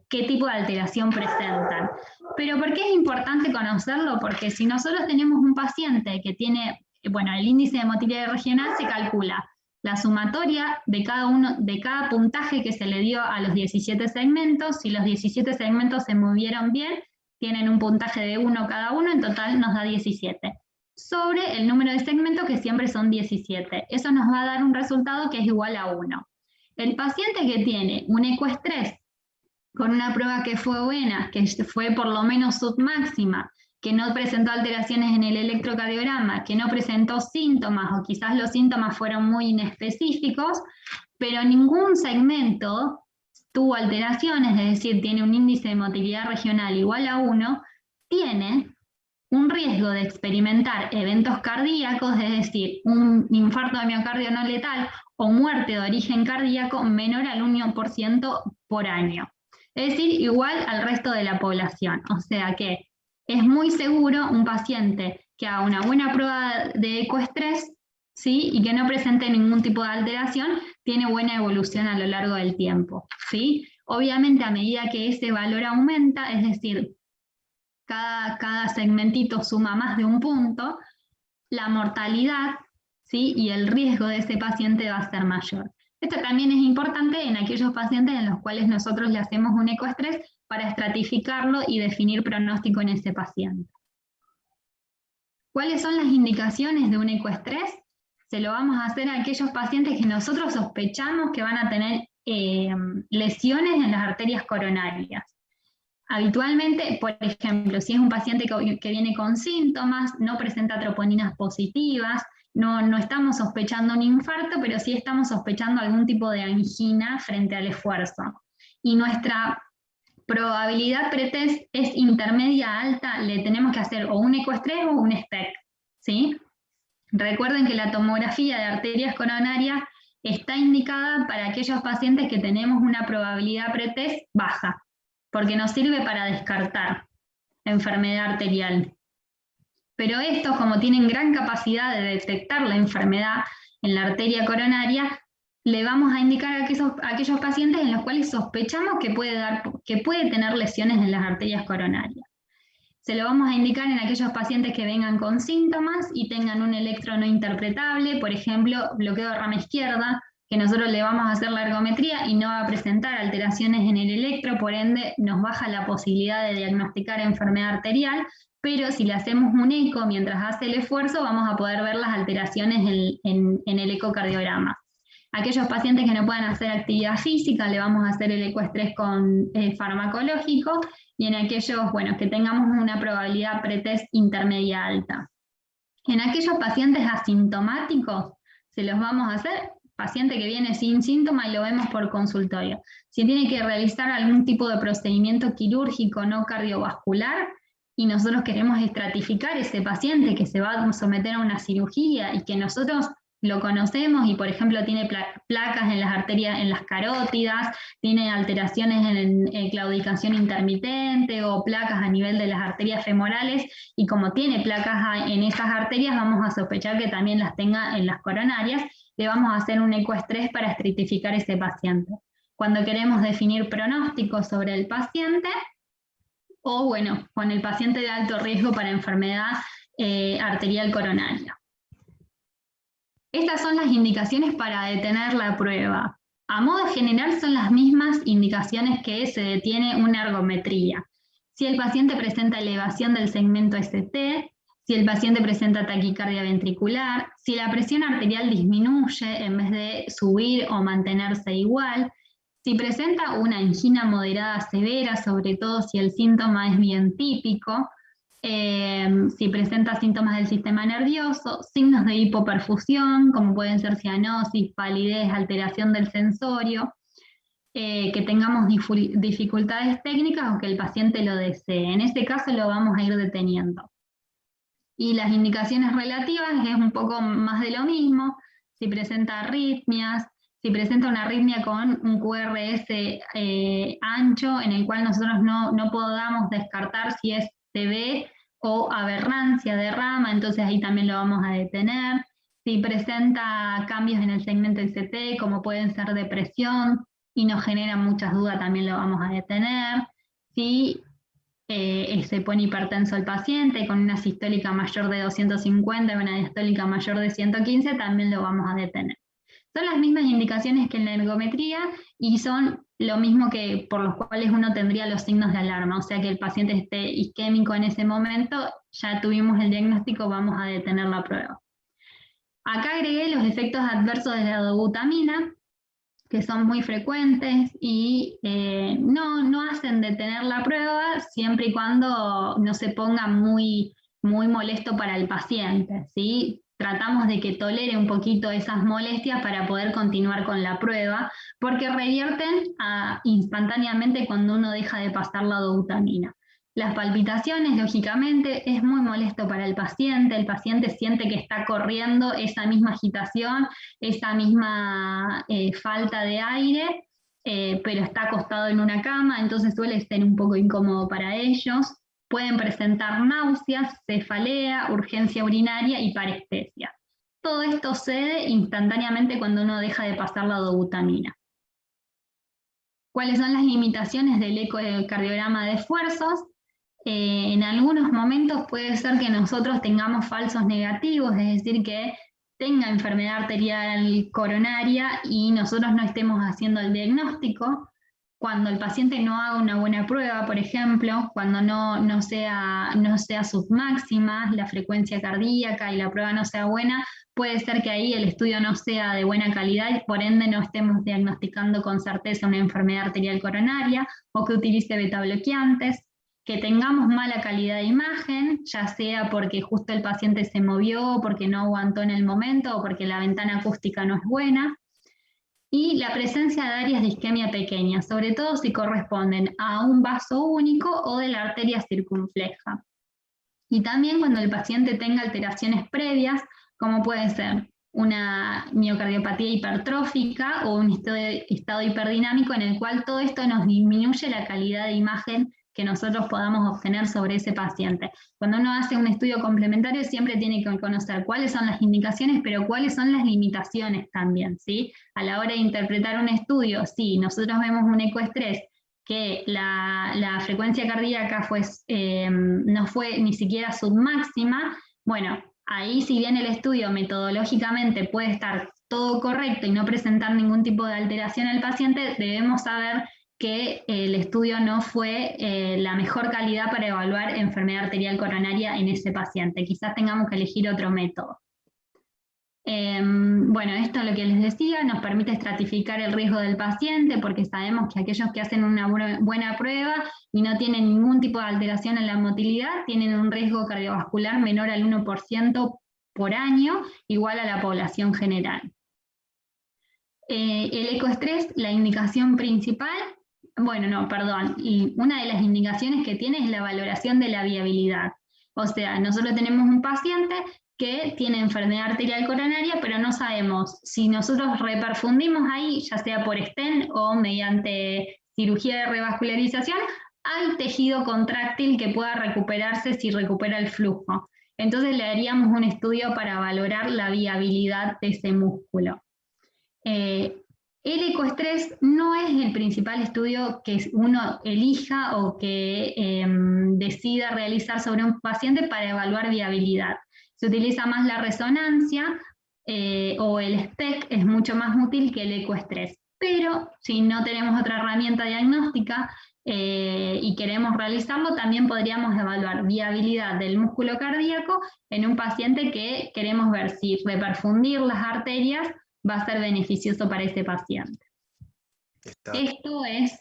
qué tipo de alteración presentan. Pero ¿por qué es importante conocerlo? Porque si nosotros tenemos un paciente que tiene, bueno, el índice de motilidad regional se calcula la sumatoria de cada puntaje que se le dio a los 17 segmentos. Si los 17 segmentos se movieron bien, tienen un puntaje de 1 cada uno, en total nos da 17. Sobre el número de segmentos, que siempre son 17. Eso nos va a dar un resultado que es igual a 1. El paciente que tiene un ecoestrés con una prueba que fue buena, que fue por lo menos submáxima, que no presentó alteraciones en el electrocardiograma, que no presentó síntomas, o quizás los síntomas fueron muy inespecíficos, pero ningún segmento tuvo alteraciones, es decir, tiene un índice de motilidad regional igual a 1, tiene un riesgo de experimentar eventos cardíacos, es decir, un infarto de miocardio no letal o muerte de origen cardíaco menor al 1% por año. Es decir, igual al resto de la población. O sea que es muy seguro un paciente que haga una buena prueba de ecoestrés, ¿sí? Y que no presente ningún tipo de alteración, tiene buena evolución a lo largo del tiempo, ¿sí? Obviamente a medida que ese valor aumenta, es decir, cada segmentito suma más de un punto, la mortalidad, ¿sí? Y el riesgo de ese paciente va a ser mayor. Esto también es importante en aquellos pacientes en los cuales nosotros le hacemos un ecoestrés para estratificarlo y definir pronóstico en ese paciente. ¿Cuáles son las indicaciones de un ecoestrés? Se lo vamos a hacer a aquellos pacientes que nosotros sospechamos que van a tener lesiones en las arterias coronarias. Habitualmente, por ejemplo, si es un paciente que viene con síntomas, no presenta troponinas positivas, no estamos sospechando un infarto, pero sí estamos sospechando algún tipo de angina frente al esfuerzo. Y nuestra probabilidad pretest es intermedia alta, le tenemos que hacer o un ecoestrés o un SPECT, ¿sí? Recuerden que la tomografía de arterias coronarias está indicada para aquellos pacientes que tenemos una probabilidad pretest baja, porque nos sirve para descartar. enfermedad arterial. Pero estos, como tienen gran capacidad de detectar la enfermedad en la arteria coronaria, le vamos a indicar a aquellos pacientes en los cuales sospechamos que puede tener lesiones en las arterias coronarias. Se lo vamos a indicar en aquellos pacientes que vengan con síntomas y tengan un electro no interpretable, por ejemplo, bloqueo de rama izquierda, que nosotros le vamos a hacer la ergometría y no va a presentar alteraciones en el electro, por ende nos baja la posibilidad de diagnosticar enfermedad arterial, pero si le hacemos un eco mientras hace el esfuerzo, vamos a poder ver las alteraciones en el ecocardiograma. Aquellos pacientes que no puedan hacer actividad física, le vamos a hacer el ecoestrés con farmacológico, y en aquellos, bueno, que tengamos una probabilidad pretest intermedia alta. En aquellos pacientes asintomáticos, se los vamos a hacer, paciente que viene sin síntoma y lo vemos por consultorio. Si tiene que realizar algún tipo de procedimiento quirúrgico no cardiovascular, y nosotros queremos estratificar ese paciente que se va a someter a una cirugía y que nosotros lo conocemos y, por ejemplo, tiene placas en las arterias, en las carótidas, tiene alteraciones en claudicación intermitente o placas a nivel de las arterias femorales, y como tiene placas en esas arterias, vamos a sospechar que también las tenga en las coronarias, le vamos a hacer un ecoestrés para estratificar ese paciente. Cuando queremos definir pronósticos sobre el paciente, o bueno, con el paciente de alto riesgo para enfermedad arterial coronaria. Estas son las indicaciones para detener la prueba. A modo general son las mismas indicaciones que se detiene una ergometría. Si el paciente presenta elevación del segmento ST, si el paciente presenta taquicardia ventricular, si la presión arterial disminuye en vez de subir o mantenerse igual, si presenta una angina moderada severa, sobre todo si el síntoma es bien típico, si presenta síntomas del sistema nervioso, signos de hipoperfusión, como pueden ser cianosis, palidez, alteración del sensorio, que tengamos dificultades técnicas o que el paciente lo desee. En este caso lo vamos a ir deteniendo. Y las indicaciones relativas es un poco más de lo mismo. Si presenta arritmias, si presenta una arritmia con un QRS ancho, en el cual nosotros no podamos descartar si es TB o aberrancia de rama, entonces ahí también lo vamos a detener. Si presenta cambios en el segmento ST, como pueden ser depresión, y nos genera muchas dudas, también lo vamos a detener. Si se pone hipertenso el paciente, con una sistólica mayor de 250 y una diastólica mayor de 115, también lo vamos a detener. Son las mismas indicaciones que en la ergometría y son lo mismo que por los cuales uno tendría los signos de alarma, o sea que el paciente esté isquémico en ese momento, ya tuvimos el diagnóstico, vamos a detener la prueba. Acá agregué los efectos adversos de la dobutamina, que son muy frecuentes y no hacen detener la prueba siempre y cuando no se ponga muy molesto para el paciente, ¿sí? Tratamos de que tolere un poquito esas molestias para poder continuar con la prueba, porque revierten instantáneamente cuando uno deja de pasar la dobutamina. Las palpitaciones, lógicamente, es muy molesto para el paciente siente que está corriendo esa misma agitación, esa misma falta de aire, pero está acostado en una cama, entonces suele ser un poco incómodo para ellos. Pueden presentar náuseas, cefalea, urgencia urinaria y parestesia. Todo esto cede instantáneamente cuando uno deja de pasar la dobutamina. ¿Cuáles son las limitaciones del ecocardiograma de esfuerzos? En algunos momentos puede ser que nosotros tengamos falsos negativos, es decir, que tenga enfermedad arterial coronaria y nosotros no estemos haciendo el diagnóstico. Cuando el paciente no haga una buena prueba, por ejemplo, cuando no sea submáxima la frecuencia cardíaca y la prueba no sea buena, puede ser que ahí el estudio no sea de buena calidad y por ende no estemos diagnosticando con certeza una enfermedad arterial coronaria, o que utilice beta bloqueantes, que tengamos mala calidad de imagen, ya sea porque justo el paciente se movió, porque no aguantó en el momento o porque la ventana acústica no es buena. Y la presencia de áreas de isquemia pequeñas, sobre todo si corresponden a un vaso único o de la arteria circunfleja. Y también cuando el paciente tenga alteraciones previas, como puede ser una miocardiopatía hipertrófica o un estado hiperdinámico en el cual todo esto nos disminuye la calidad de imagen que nosotros podamos obtener sobre ese paciente. Cuando uno hace un estudio complementario siempre tiene que conocer cuáles son las indicaciones, pero cuáles son las limitaciones también, ¿sí? A la hora de interpretar un estudio, si nosotros vemos un ecoestrés que la frecuencia cardíaca no fue ni siquiera submáxima, bueno, ahí si bien el estudio metodológicamente puede estar todo correcto y no presentar ningún tipo de alteración al paciente, debemos saber que el estudio no fue la mejor calidad para evaluar enfermedad arterial coronaria en ese paciente. Quizás tengamos que elegir otro método. Bueno, esto es lo que les decía, nos permite estratificar el riesgo del paciente, porque sabemos que aquellos que hacen una buena prueba y no tienen ningún tipo de alteración en la motilidad, tienen un riesgo cardiovascular menor al 1% por año, igual a la población general. El ecoestrés, la indicación principal, y una de las indicaciones que tiene es la valoración de la viabilidad. O sea, nosotros tenemos un paciente que tiene enfermedad arterial coronaria, pero no sabemos si nosotros reperfundimos ahí, ya sea por stent o mediante cirugía de revascularización, hay tejido contráctil que pueda recuperarse si recupera el flujo. Entonces le haríamos un estudio para valorar la viabilidad de ese músculo. El ecoestrés no es el principal estudio que uno elija o que decida realizar sobre un paciente para evaluar viabilidad. Se utiliza más la resonancia o el SPECT, es mucho más útil que el ecoestrés. Pero si no tenemos otra herramienta diagnóstica y queremos realizarlo, también podríamos evaluar viabilidad del músculo cardíaco en un paciente que queremos ver si reperfundir las arterias va a ser beneficioso para ese paciente. Esto es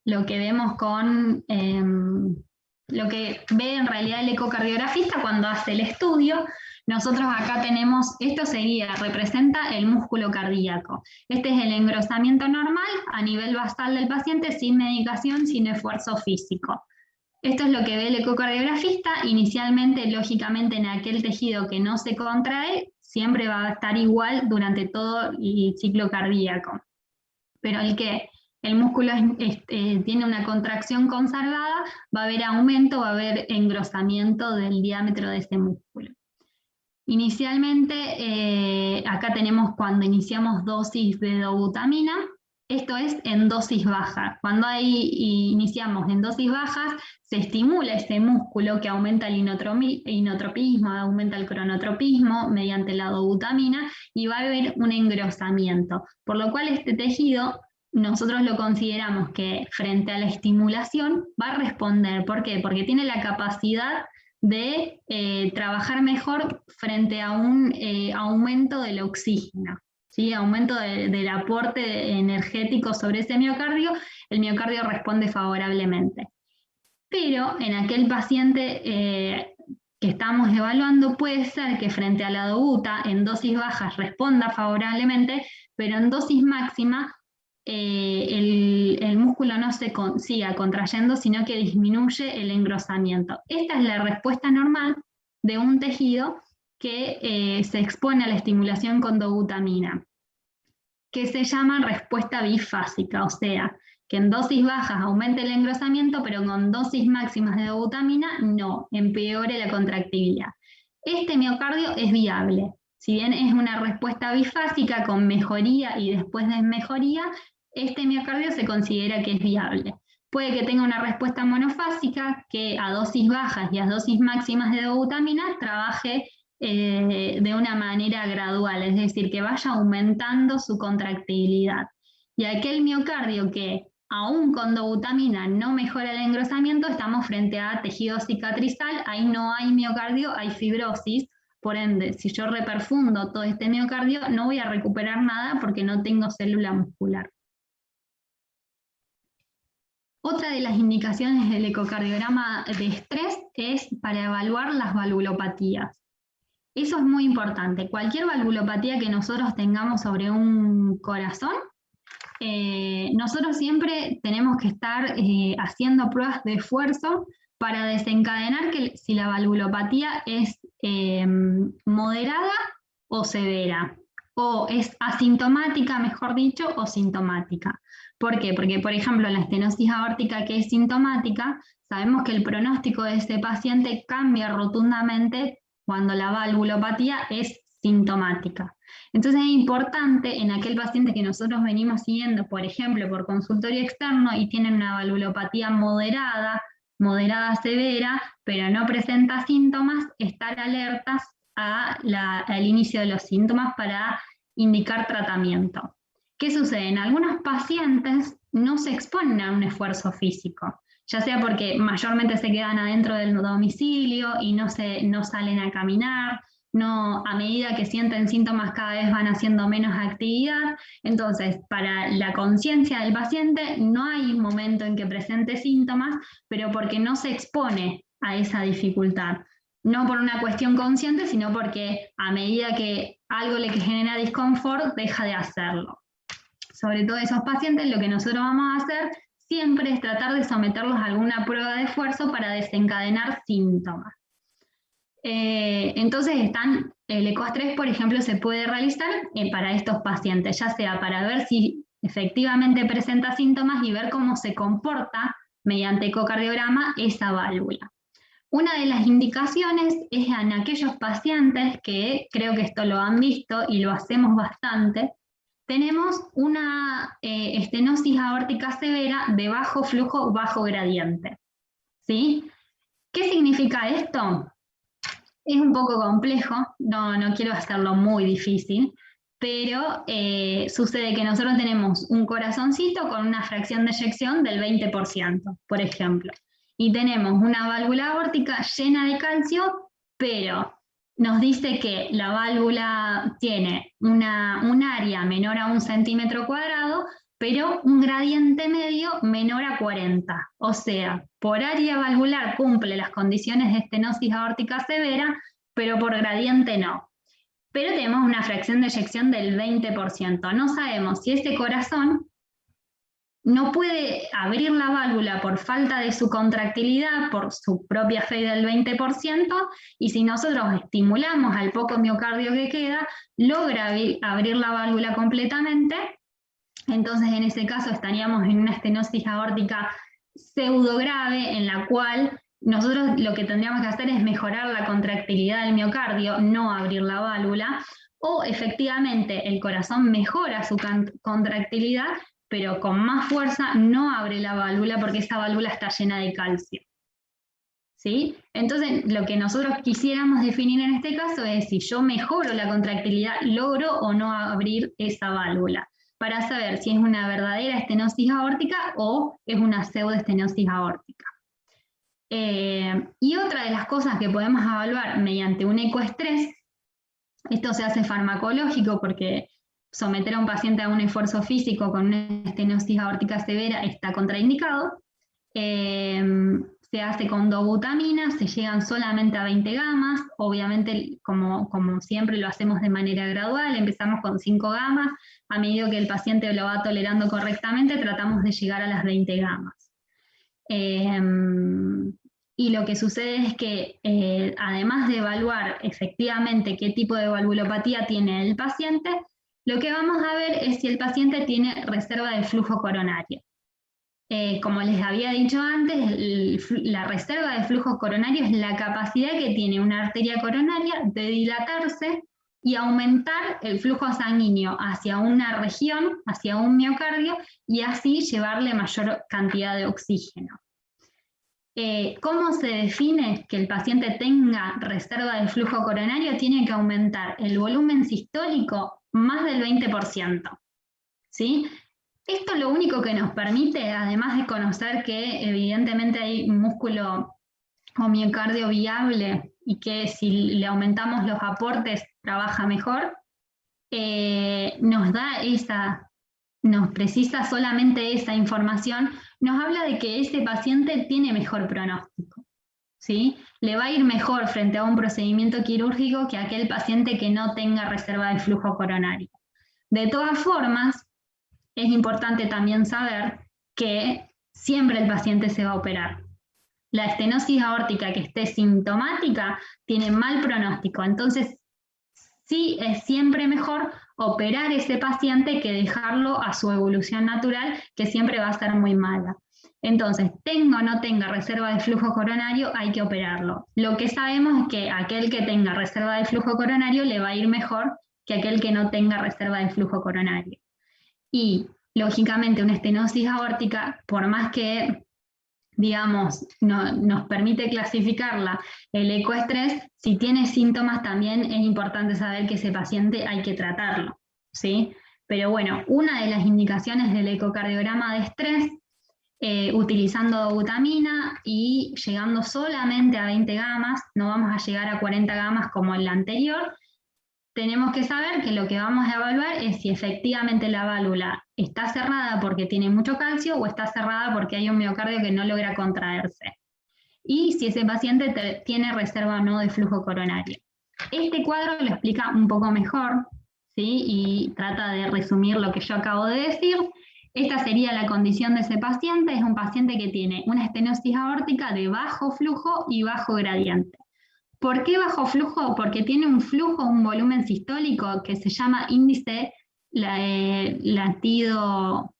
lo que vemos con lo que ve en realidad el ecocardiografista cuando hace el estudio. Nosotros acá tenemos, representa el músculo cardíaco. Este es el engrosamiento normal a nivel basal del paciente sin medicación, sin esfuerzo físico. Esto es lo que ve el ecocardiografista. Inicialmente, lógicamente, en aquel tejido que no se contrae, siempre va a estar igual durante todo el ciclo cardíaco. Pero el músculo tiene una contracción conservada, va a haber aumento, va a haber engrosamiento del diámetro de ese músculo. Inicialmente, acá tenemos cuando iniciamos dosis de dobutamina, esto es en dosis baja. Cuando iniciamos en dosis bajas, se estimula ese músculo que aumenta el inotropismo, aumenta el cronotropismo mediante la dobutamina y va a haber un engrosamiento. Por lo cual este tejido nosotros lo consideramos que frente a la estimulación va a responder. ¿Por qué? Porque tiene la capacidad de trabajar mejor frente a un aumento del oxígeno. ¿Sí? Aumento del aporte energético sobre ese miocardio, el miocardio responde favorablemente. Pero en aquel paciente que estamos evaluando puede ser que frente a la dobuta en dosis bajas responda favorablemente, pero en dosis máxima el músculo no se siga contrayendo, sino que disminuye el engrosamiento. Esta es la respuesta normal de un tejido que se expone a la estimulación con dobutamina, que se llama respuesta bifásica, o sea, que en dosis bajas aumente el engrosamiento, pero con dosis máximas de dobutamina no, empeore la contractibilidad. Este miocardio es viable. Si bien es una respuesta bifásica con mejoría y después de mejoría, este miocardio se considera que es viable. Puede que tenga una respuesta monofásica que a dosis bajas y a dosis máximas de dobutamina trabaje de una manera gradual, es decir, que vaya aumentando su contractibilidad. Y aquel miocardio que aún con dobutamina no mejora el engrosamiento, estamos frente a tejido cicatrizal, ahí no hay miocardio, hay fibrosis. Por ende, si yo reperfundo todo este miocardio, no voy a recuperar nada porque no tengo célula muscular. Otra de las indicaciones del ecocardiograma de estrés es para evaluar las valvulopatías. Eso es muy importante. Cualquier valvulopatía que nosotros tengamos sobre un corazón, nosotros siempre tenemos que estar haciendo pruebas de esfuerzo para desencadenar que si la valvulopatía es moderada o severa, o es asintomática, mejor dicho, o sintomática. ¿Por qué? Porque, por ejemplo, la estenosis aórtica que es sintomática, sabemos que el pronóstico de ese paciente cambia rotundamente cuando la valvulopatía es sintomática. Entonces es importante en aquel paciente que nosotros venimos siguiendo, por ejemplo, por consultorio externo y tienen una valvulopatía moderada severa, pero no presenta síntomas, estar alertas al inicio de los síntomas para indicar tratamiento. ¿Qué sucede? En algunos pacientes no se exponen a un esfuerzo físico, ya sea porque mayormente se quedan adentro del domicilio y no salen a caminar, a medida que sienten síntomas cada vez van haciendo menos actividad. Entonces, para la conciencia del paciente no hay momento en que presente síntomas, pero porque no se expone a esa dificultad. No por una cuestión consciente, sino porque a medida que algo le genera disconfort, deja de hacerlo. Sobre todo esos pacientes, lo que nosotros vamos a hacer siempre es tratar de someterlos a alguna prueba de esfuerzo para desencadenar síntomas. Entonces el ecoestrés, por ejemplo, se puede realizar para estos pacientes, ya sea para ver si efectivamente presenta síntomas y ver cómo se comporta mediante ecocardiograma esa válvula. Una de las indicaciones es en aquellos pacientes que, creo que esto lo han visto y lo hacemos bastante, tenemos una estenosis aórtica severa de bajo flujo, bajo gradiente. ¿Sí? ¿Qué significa esto? Es un poco complejo, no quiero hacerlo muy difícil, pero sucede que nosotros tenemos un corazoncito con una fracción de eyección del 20%, por ejemplo, y tenemos una válvula aórtica llena de calcio, pero nos dice que la válvula tiene un área menor a 1 centímetro cuadrado, pero un gradiente medio menor a 40. O sea, por área valvular cumple las condiciones de estenosis aórtica severa, pero por gradiente no. Pero tenemos una fracción de eyección del 20%. No sabemos si ese corazón no puede abrir la válvula por falta de su contractilidad, por su propia fe del 20%, y si nosotros estimulamos al poco miocardio que queda, logra abrir la válvula completamente. Entonces en ese caso estaríamos en una estenosis aórtica pseudograve, en la cual nosotros lo que tendríamos que hacer es mejorar la contractilidad del miocardio, no abrir la válvula, o efectivamente el corazón mejora su contractilidad, pero con más fuerza no abre la válvula porque esa válvula está llena de calcio. ¿Sí? Entonces, lo que nosotros quisiéramos definir en este caso es si yo mejoro la contractilidad, logro o no abrir esa válvula, para saber si es una verdadera estenosis aórtica o es una pseudoestenosis aórtica. Y otra de las cosas que podemos evaluar mediante un ecoestrés, esto se hace farmacológico porque someter a un paciente a un esfuerzo físico con una estenosis aórtica severa está contraindicado. Se hace con dobutamina, se llegan solamente a 20 gamas, obviamente como siempre lo hacemos de manera gradual, empezamos con 5 gamas, a medida que el paciente lo va tolerando correctamente tratamos de llegar a las 20 gamas. Y lo que sucede es que además de evaluar efectivamente qué tipo de valvulopatía tiene el paciente, lo que vamos a ver es si el paciente tiene reserva de flujo coronario. Como les había dicho antes, la reserva de flujo coronario es la capacidad que tiene una arteria coronaria de dilatarse y aumentar el flujo sanguíneo hacia una región, hacia un miocardio, y así llevarle mayor cantidad de oxígeno. ¿Cómo se define que el paciente tenga reserva de flujo coronario? Tiene que aumentar el volumen sistólico más del 20%. ¿Sí? Esto lo único que nos permite, además de conocer que evidentemente hay músculo o miocardio viable y que si le aumentamos los aportes trabaja mejor, nos precisa solamente esa información, nos habla de que ese paciente tiene mejor pronóstico, ¿sí? Le va a ir mejor frente a un procedimiento quirúrgico que aquel paciente que no tenga reserva de flujo coronario. De todas formas, es importante también saber que siempre el paciente se va a operar. La estenosis aórtica que esté sintomática tiene mal pronóstico, entonces sí es siempre mejor operar ese paciente que dejarlo a su evolución natural, que siempre va a ser muy mala. Entonces, tenga o no tenga reserva de flujo coronario, hay que operarlo. Lo que sabemos es que aquel que tenga reserva de flujo coronario le va a ir mejor que aquel que no tenga reserva de flujo coronario. Y, lógicamente, una estenosis aórtica, por más que, digamos, nos permite clasificarla el ecoestrés, si tiene síntomas también es importante saber que ese paciente hay que tratarlo, ¿sí? Pero bueno, una de las indicaciones del ecocardiograma de estrés, utilizando dobutamina y llegando solamente a 20 gamas, no vamos a llegar a 40 gamas como en la anterior, tenemos que saber que lo que vamos a evaluar es si efectivamente la válvula está cerrada porque tiene mucho calcio o está cerrada porque hay un miocardio que no logra contraerse. Y si ese paciente tiene reserva o no de flujo coronario. Este cuadro lo explica un poco mejor, ¿sí? Y trata de resumir lo que yo acabo de decir. Esta sería la condición de ese paciente. Es un paciente que tiene una estenosis aórtica de bajo flujo y bajo gradiente. ¿Por qué bajo flujo? Porque tiene un flujo, un volumen sistólico que se llama índice latido,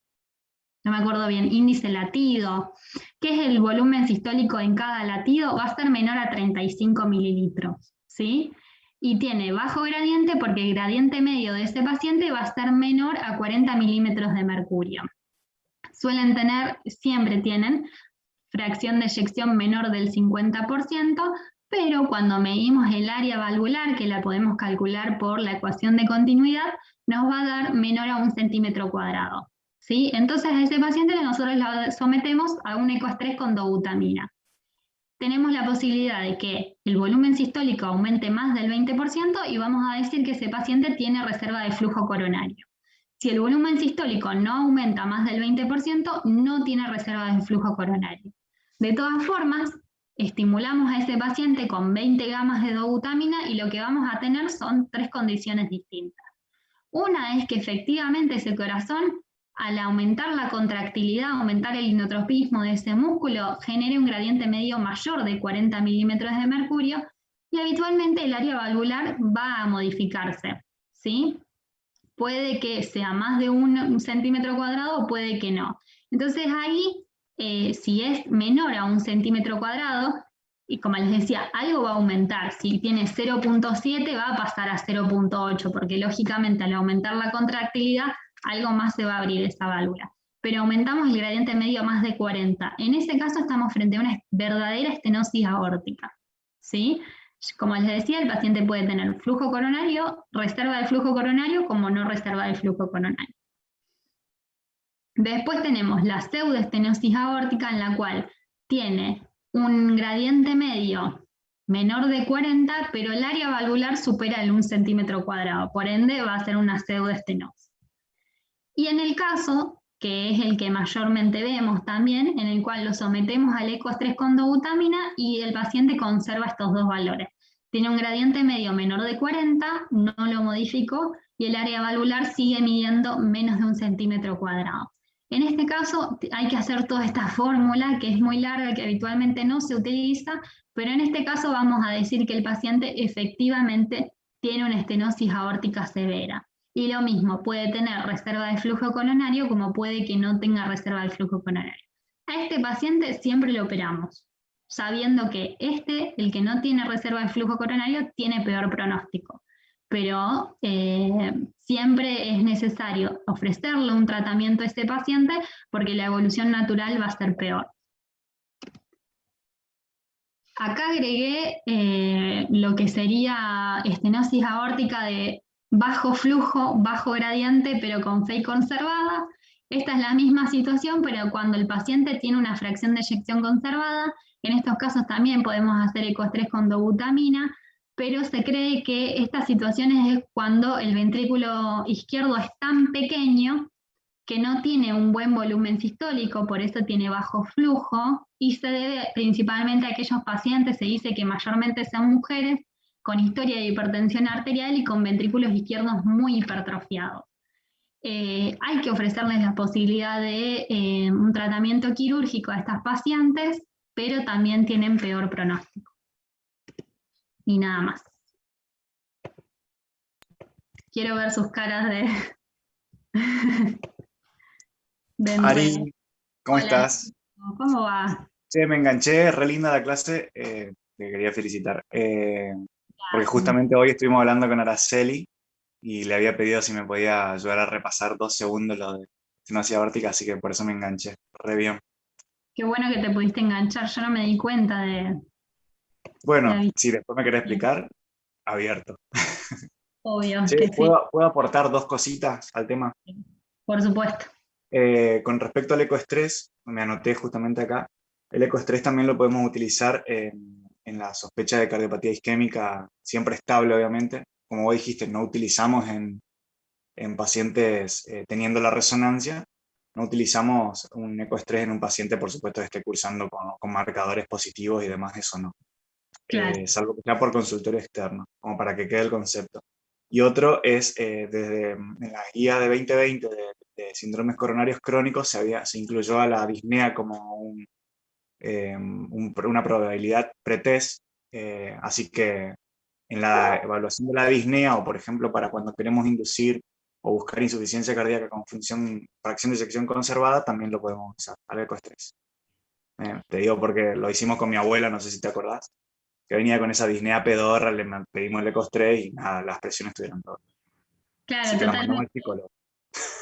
no me acuerdo bien, índice latido, que es el volumen sistólico en cada latido, va a ser menor a 35 mililitros, ¿sí? Y tiene bajo gradiente porque el gradiente medio de ese paciente va a ser menor a 40 milímetros de mercurio. Suelen tener, siempre tienen, fracción de eyección menor del 50%, pero cuando medimos el área valvular, que la podemos calcular por la ecuación de continuidad, nos va a dar menor a 1 centímetro cuadrado, ¿sí? Entonces a ese paciente nosotros lo sometemos a un ecoestrés con dobutamina. Tenemos la posibilidad de que el volumen sistólico aumente más del 20% y vamos a decir que ese paciente tiene reserva de flujo coronario. Si el volumen sistólico no aumenta más del 20%, no tiene reserva de flujo coronario. De todas formas, estimulamos a ese paciente con 20 gamas de dobutamina y lo que vamos a tener son 3 condiciones distintas. Una es que efectivamente ese corazón, al aumentar la contractilidad, aumentar el inotropismo de ese músculo, genere un gradiente medio mayor de 40 milímetros de mercurio y habitualmente el área valvular va a modificarse, ¿sí? Puede que sea más de 1 centímetro cuadrado o puede que no. Entonces ahí, si es menor a 1 centímetro cuadrado, y como les decía, algo va a aumentar. Si tiene 0.7 va a pasar a 0.8, porque lógicamente al aumentar la contractilidad, algo más se va a abrir esa válvula. Pero aumentamos el gradiente medio a más de 40. En ese caso estamos frente a una verdadera estenosis aórtica, ¿sí? Como les decía, el paciente puede tener flujo coronario, reserva de flujo coronario, como no reserva de flujo coronario. Después tenemos la pseudoestenosis aórtica, en la cual tiene un gradiente medio menor de 40, pero el área valvular supera el 1 centímetro cuadrado, por ende va a ser una pseudoestenosis. Y en el caso, que es el que mayormente vemos también, en el cual lo sometemos al ecoestrés con dobutamina y el paciente conserva estos dos valores. Tiene un gradiente medio menor de 40, no lo modificó, y el área valvular sigue midiendo menos de 1 centímetro cuadrado. En este caso hay que hacer toda esta fórmula que es muy larga, que habitualmente no se utiliza, pero en este caso vamos a decir que el paciente efectivamente tiene una estenosis aórtica severa. Y lo mismo, puede tener reserva de flujo coronario como puede que no tenga reserva de flujo coronario. A este paciente siempre lo operamos, sabiendo que el que no tiene reserva de flujo coronario, tiene peor pronóstico. Pero siempre es necesario ofrecerle un tratamiento a este paciente porque la evolución natural va a ser peor. Acá agregué lo que sería estenosis aórtica de bajo flujo, bajo gradiente, pero con FEI conservada. Esta es la misma situación, pero cuando el paciente tiene una fracción de eyección conservada. En estos casos también podemos hacer ecoestrés con dobutamina, pero se cree que estas situaciones es cuando el ventrículo izquierdo es tan pequeño que no tiene un buen volumen sistólico, por eso tiene bajo flujo, y se debe principalmente a aquellos pacientes, se dice que mayormente son mujeres, con historia de hipertensión arterial y con ventrículos izquierdos muy hipertrofiados. Hay que ofrecerles la posibilidad de un tratamiento quirúrgico a estas pacientes, pero también tienen peor pronóstico. Y nada más. Quiero ver sus caras de nuevo. Ari, ¿cómo Hola, estás? ¿cómo va? Che, me enganché, re linda la clase, te quería felicitar. Porque justamente hoy estuvimos hablando con Araceli y le había pedido si me podía ayudar a repasar 2 segundos lo de gimnasia órtica, así que por eso me enganché, re bien. Qué bueno que te pudiste enganchar, yo no me di cuenta de Bueno, la si después me querés visión. explicar, abierto. Obvio Che, que sí, ¿puedo aportar 2 cositas al tema? por supuesto. Con respecto al ecoestrés, me anoté justamente acá, el ecoestrés también lo podemos utilizar en la sospecha de cardiopatía isquémica, siempre estable obviamente. Como vos dijiste, no utilizamos en pacientes teniendo la resonancia, no utilizamos un ecoestrés en un paciente, por supuesto, que esté cursando con marcadores positivos y demás, eso no. Claro. Salvo que sea por consultorio externo, como para que quede el concepto. Y otro es, desde en la guía de 2020 de síndromes coronarios crónicos, se incluyó a la disnea como una probabilidad pretest, así que en la evaluación de la disnea, o por ejemplo para cuando queremos inducir o buscar insuficiencia cardíaca con fracción de eyección conservada, también lo podemos usar al ecoestrés. Te digo porque lo hicimos con mi abuela, no sé si te acordás, que venía con esa disnea pedorra, pedimos el ecoestrés y nada, las presiones estuvieron todas. Así Claro, que la mandamos totalmente. al psicólogo.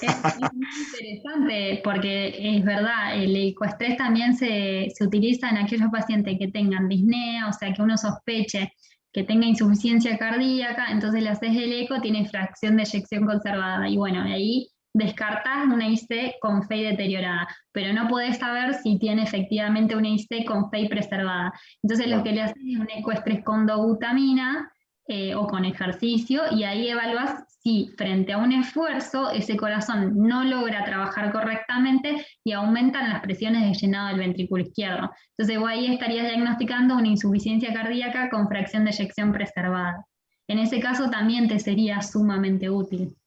Es muy interesante porque es verdad, el ecoestrés también se utiliza en aquellos pacientes que tengan disnea, o sea, que uno sospeche que tenga insuficiencia cardíaca, entonces le haces el eco, tiene fracción de eyección conservada, y bueno, ahí descartás una IC con FEI deteriorada, pero no podés saber si tiene efectivamente una IC con FEI preservada. Entonces lo que le haces es un ecoestrés con dobutamina, o con ejercicio, y ahí evalúas si frente a un esfuerzo ese corazón no logra trabajar correctamente y aumentan las presiones de llenado del ventrículo izquierdo. Entonces vos ahí estarías diagnosticando una insuficiencia cardíaca con fracción de eyección preservada. En ese caso también te sería sumamente útil.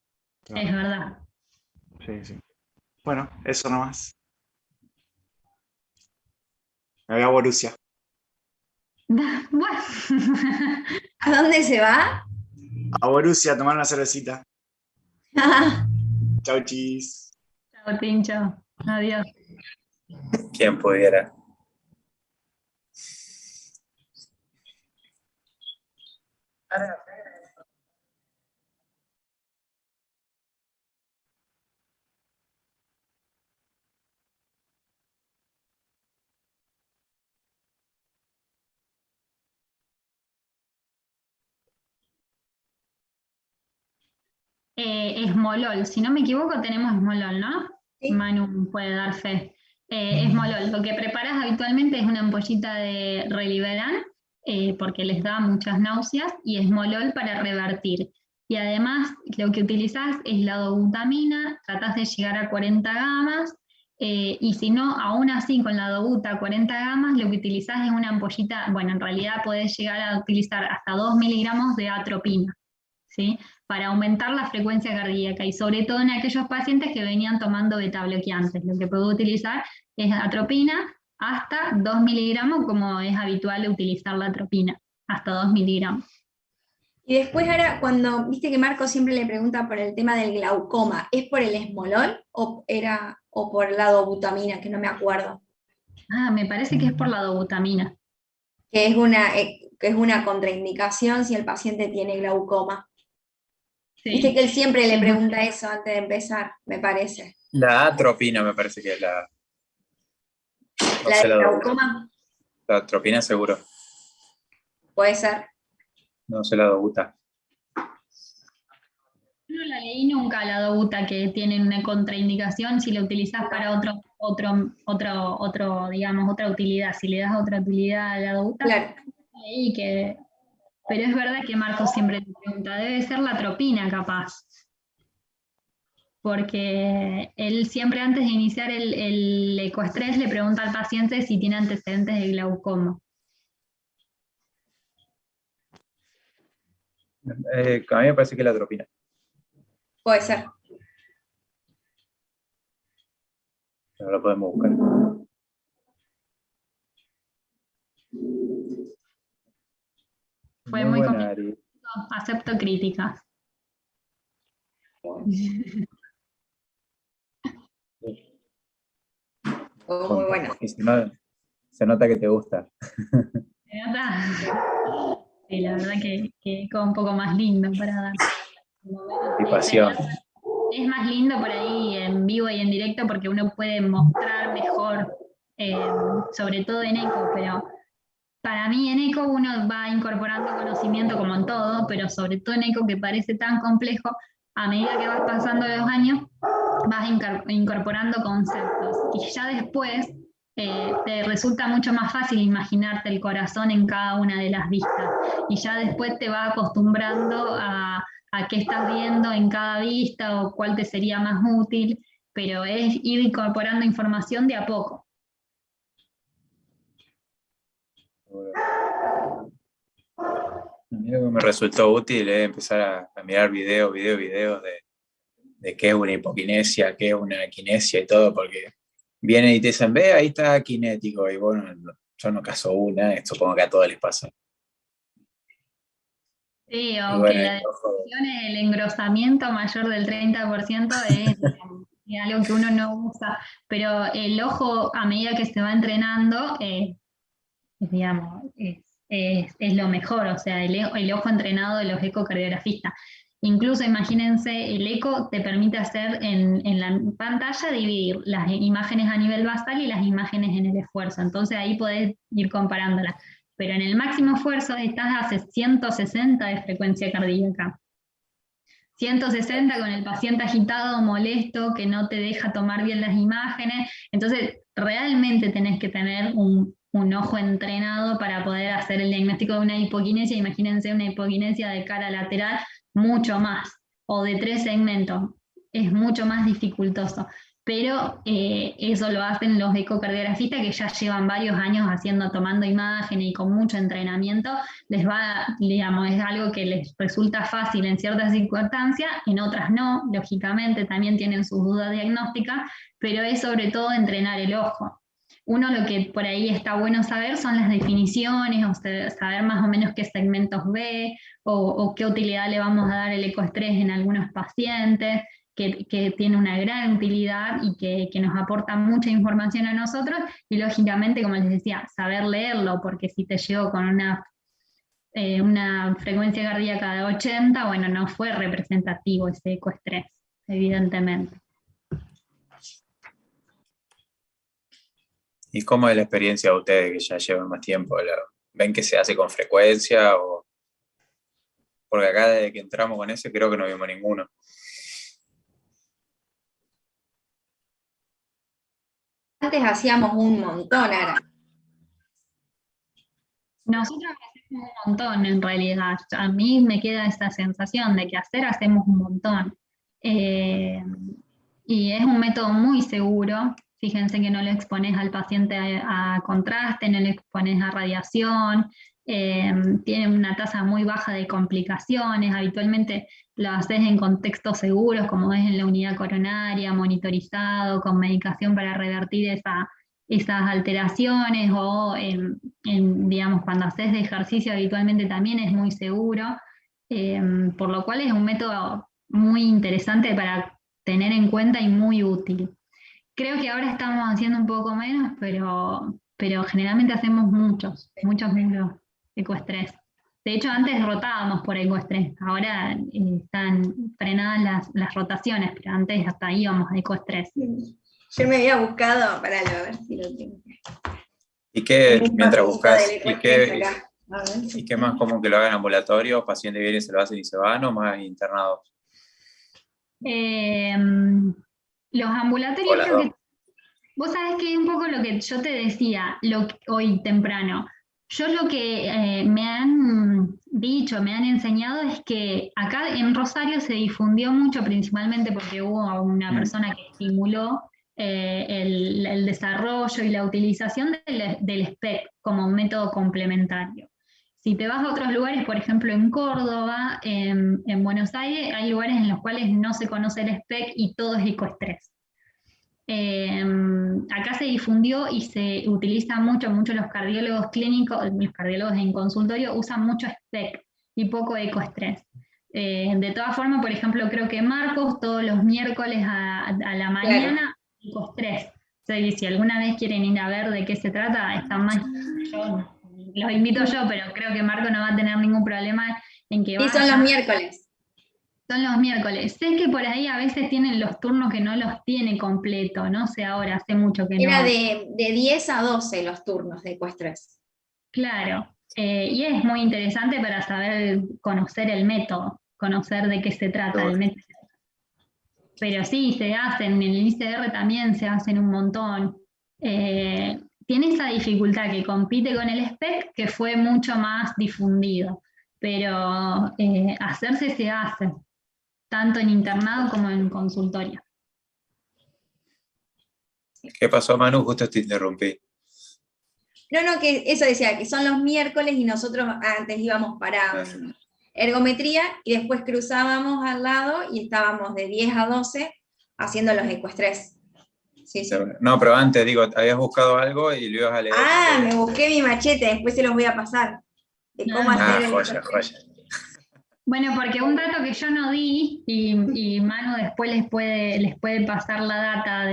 Claro. Es verdad. Sí, sí. Bueno, eso nomás. Me voy a Borussia. Bueno. ¿A dónde se va? A Borussia a tomar una cervecita. Chau, chis. Chao, Tincho. Adiós. ¿Quién pudiera? Esmolol, si no me equivoco tenemos esmolol, ¿no? Sí. Manu puede dar fe. Esmolol, lo que preparas habitualmente es una ampollita de Reliberan, porque les da muchas náuseas, y esmolol para revertir. Y además lo que utilizás es la dobutamina, tratás de llegar a 40 gamas, y si no, aún así con la dobuta 40 gamas, lo que utilizás es una ampollita, bueno, en realidad podés llegar a utilizar hasta 2 miligramos de atropina, ¿sí? Para aumentar la frecuencia cardíaca y sobre todo en aquellos pacientes que venían tomando beta bloqueantes. Lo que puedo utilizar es atropina hasta 2 miligramos, como es habitual utilizar la atropina, hasta 2 miligramos. Y después ahora, cuando, viste que Marco siempre le pregunta por el tema del glaucoma, ¿es por el esmolol o por la dobutamina, que no me acuerdo? Ah, me parece que es por la dobutamina. Que es una contraindicación si el paciente tiene glaucoma. Sí. Viste que él siempre le Sí. pregunta eso antes de empezar, me parece. La atropina me parece que es la... No ¿La sé del la dobuta. glaucoma? La atropina seguro. Puede ser. No sé la dobuta. No la leí nunca, la dobuta, que tiene una contraindicación si la utilizas para digamos, otra utilidad. Si le das otra utilidad a la dobuta, Claro. leí que... Pero es verdad que Marcos siempre te pregunta, debe ser la atropina capaz. Porque él siempre antes de iniciar el ecoestrés le pregunta al paciente si tiene antecedentes de glaucoma. A mí me parece que es la atropina. Puede ser. Pero lo podemos buscar. Fue muy buena, complicado, Ari. acepto críticas. Fue muy bueno. Y se nota que te gusta. ¿Se nota? Sí, la verdad que quedó un poco más lindo para dar. Y pasión. Es más lindo por ahí en vivo y en directo porque uno puede mostrar mejor, sobre todo en eco, pero para mí en eco uno va incorporando conocimiento como en todo, pero sobre todo en eco que parece tan complejo, a medida que vas pasando los años, vas incorporando conceptos y ya después te resulta mucho más fácil imaginarte el corazón en cada una de las vistas y ya después te va acostumbrando a qué estás viendo en cada vista o cuál te sería más útil, pero es ir incorporando información de a poco. A mí lo que me resultó útil es empezar a mirar videos de qué es una hipoquinesia, qué es una kinesia y todo, porque vienen y te dicen, ve, ahí está kinético, y bueno, yo no caso una, supongo que a todos les pasa. Sí, Y o bueno, que la definición es el engrosamiento mayor del 30% es algo que uno no usa, pero el ojo a medida que se va entrenando, digamos, es lo mejor, o sea, el ojo entrenado de los ecocardiografistas. Incluso imagínense, el eco te permite hacer en la pantalla dividir las imágenes a nivel basal y las imágenes en el esfuerzo, entonces ahí podés ir comparándolas. Pero en el máximo esfuerzo estás a 160 de frecuencia cardíaca. 160 con el paciente agitado, molesto, que no te deja tomar bien las imágenes. Entonces, realmente tenés que tener un ojo entrenado para poder hacer el diagnóstico de una hipoquinesia. Imagínense una hipoquinesia de cara lateral, mucho más, o de 3 segmentos. Es mucho más dificultoso. Pero eso lo hacen los ecocardiografistas que ya llevan varios años tomando imágenes y con mucho entrenamiento, les va, digamos, es algo que les resulta fácil en ciertas circunstancias, en otras no, lógicamente también tienen sus dudas diagnósticas, pero es sobre todo entrenar el ojo. Uno lo que por ahí está bueno saber son las definiciones, o saber más o menos qué segmentos ve, o qué utilidad le vamos a dar el ecoestrés en algunos pacientes, que tiene una gran utilidad y que nos aporta mucha información a nosotros, y lógicamente, como les decía, saber leerlo, porque si te llegó con una frecuencia cardíaca de 80, bueno, no fue representativo ese ecoestrés, evidentemente. ¿Y cómo es la experiencia de ustedes que ya llevan más tiempo? ¿Ven que se hace con frecuencia? Porque acá desde que entramos con ese creo que no vimos ninguno. Antes hacíamos un montón, Ara. Nosotros hacemos un montón en realidad. A mí me queda esa sensación de que hacemos un montón. Y es un método muy seguro. Fíjense que no le expones al paciente a contraste, no le expones a radiación, tiene una tasa muy baja de complicaciones, habitualmente lo haces en contextos seguros, como es en la unidad coronaria, monitorizado, con medicación para revertir esas alteraciones, o digamos, cuando haces de ejercicio habitualmente también es muy seguro, por lo cual es un método muy interesante para tener en cuenta y muy útil. Creo que ahora estamos haciendo un poco menos, pero generalmente hacemos muchos ecoestrés. De hecho, antes rotábamos por ecoestrés, ahora están frenadas las rotaciones, pero antes hasta íbamos a ecoestrés. Yo me había buscado, para a ver si lo tengo. ¿Y qué, mientras buscas, y qué más común que lo hagan ambulatorio? ¿Paciente viene y se lo hacen y se van, o más internados? Los ambulatorios creo que... Vos sabés que es un poco lo que yo te decía hoy temprano. Yo lo que me han dicho, me han enseñado es que acá en Rosario se difundió mucho, principalmente porque hubo una persona que estimuló el desarrollo y la utilización del SPEC como un método complementario. Si te vas a otros lugares, por ejemplo en Córdoba, en Buenos Aires, hay lugares en los cuales no se conoce el SPEC y todo es ecoestrés. Acá se difundió y se utiliza mucho los cardiólogos clínicos, los cardiólogos en consultorio usan mucho SPEC y poco ecoestrés. De todas formas, por ejemplo, creo que Marcos todos los miércoles a la mañana, ecoestrés. O sea, y si alguna vez quieren ir a ver de qué se trata, están más. Yo los invito yo, pero creo que Marco no va a tener ningún problema en que Sí, son los miércoles. Son los miércoles. Sé que por ahí a veces tienen los turnos que no los tiene completo, no sé ahora, hace mucho que no. Era de 10 a 12 los turnos de ecoestrés. Claro, y es muy interesante para saber, conocer el método, conocer de qué se trata el método. Pero sí, se hacen, en el ICR también se hacen un montón. Tiene esa dificultad que compite con el SPEC, que fue mucho más difundido, pero hacerse se hace, tanto en internado como en consultorio. ¿Qué pasó, Manu? Justo te interrumpí. No, que eso decía, que son los miércoles y nosotros antes íbamos para ergometría y después cruzábamos al lado y estábamos de 10 a 12 haciendo los ecoestrés. Sí, sí. No, pero antes, digo, habías buscado algo y lo ibas a leer. Me busqué mi machete, después se los voy a pasar. De cómo hacer joya. Bueno, porque un dato que yo no di, y Manu después les puede pasar la data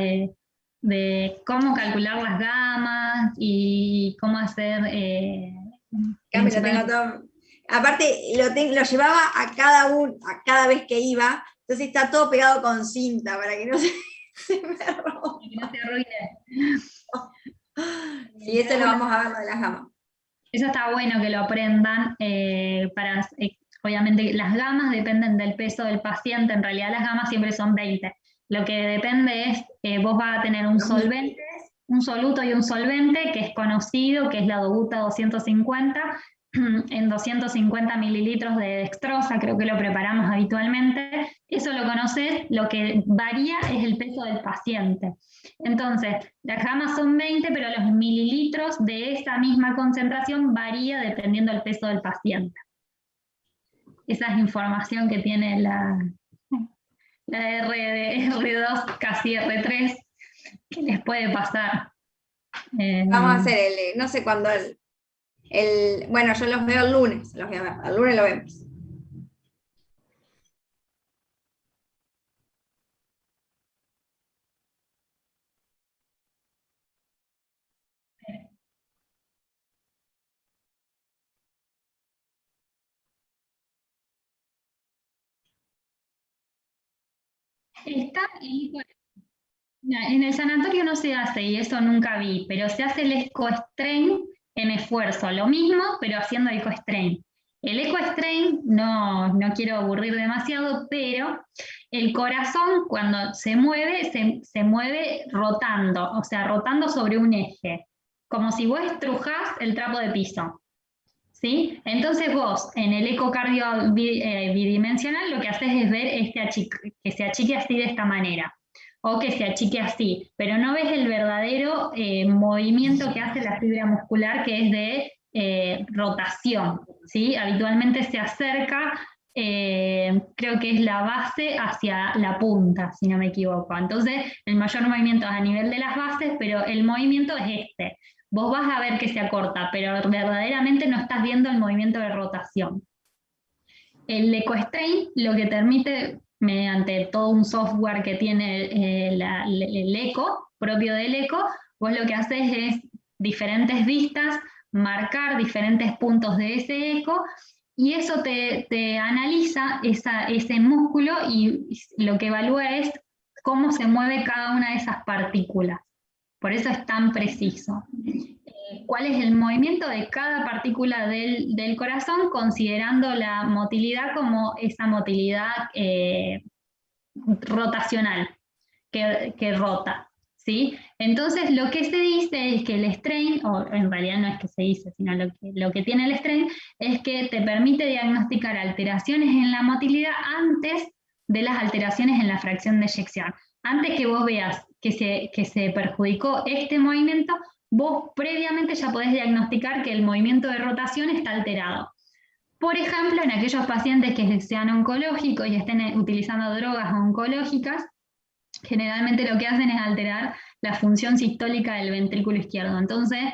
de cómo calcular las gamas y cómo hacer... lo tengo todo. Aparte, lo llevaba a cada vez que iba, entonces está todo pegado con cinta para que no se me rompa. Que no se arruine. Sí, eso lo vamos a ver, lo de las gamas. Eso está bueno que lo aprendan. Obviamente las gamas dependen del peso del paciente, en realidad las gamas siempre son 20. Lo que depende es, vos vas a tener un solvente, un soluto y un solvente, que es conocido, que es la dobuta 250, en 250 mililitros de dextrosa, creo que lo preparamos habitualmente. Eso lo conoces, lo que varía es el peso del paciente. Entonces, las gamas son 20, pero los mililitros de esa misma concentración varía dependiendo del peso del paciente. Esa es información que tiene la R2, casi R3, que les puede pasar. Vamos a hacer no sé cuándo bueno, yo los veo el lunes, los voy a ver, el lunes lo vemos. En el sanatorio no se hace, y eso nunca vi, pero se hace el ecostrain en esfuerzo, lo mismo, pero haciendo ecostrain. El ecostrain, no quiero aburrir demasiado, pero el corazón cuando se mueve rotando, o sea, rotando sobre un eje, como si vos estrujás el trapo de piso. ¿Sí? Entonces vos, en el ecocardio bidimensional, lo que haces es ver que se achique así de esta manera, o que se achique así, pero no ves el verdadero movimiento que hace la fibra muscular, que es de rotación, ¿sí? Habitualmente se acerca, creo que es la base hacia la punta, si no me equivoco. Entonces, el mayor movimiento es a nivel de las bases, pero el movimiento es este. Vos vas a ver que se acorta, pero verdaderamente no estás viendo el movimiento de rotación. El ecostrain lo que permite, mediante todo un software que tiene el eco, propio del eco, vos lo que haces es diferentes vistas, marcar diferentes puntos de ese eco, y eso te analiza ese músculo, y lo que evalúa es cómo se mueve cada una de esas partículas. Por eso es tan preciso. ¿Cuál es el movimiento de cada partícula del corazón, considerando la motilidad como esa motilidad rotacional, que rota? ¿Sí? Entonces, lo que se dice es que el strain, o en realidad no es que se dice, sino lo que tiene el strain, es que te permite diagnosticar alteraciones en la motilidad antes de las alteraciones en la fracción de eyección. Antes que vos veas que se perjudicó este movimiento, vos previamente ya podés diagnosticar que el movimiento de rotación está alterado. Por ejemplo, en aquellos pacientes que sean oncológicos y estén utilizando drogas oncológicas, generalmente lo que hacen es alterar la función sistólica del ventrículo izquierdo. Entonces,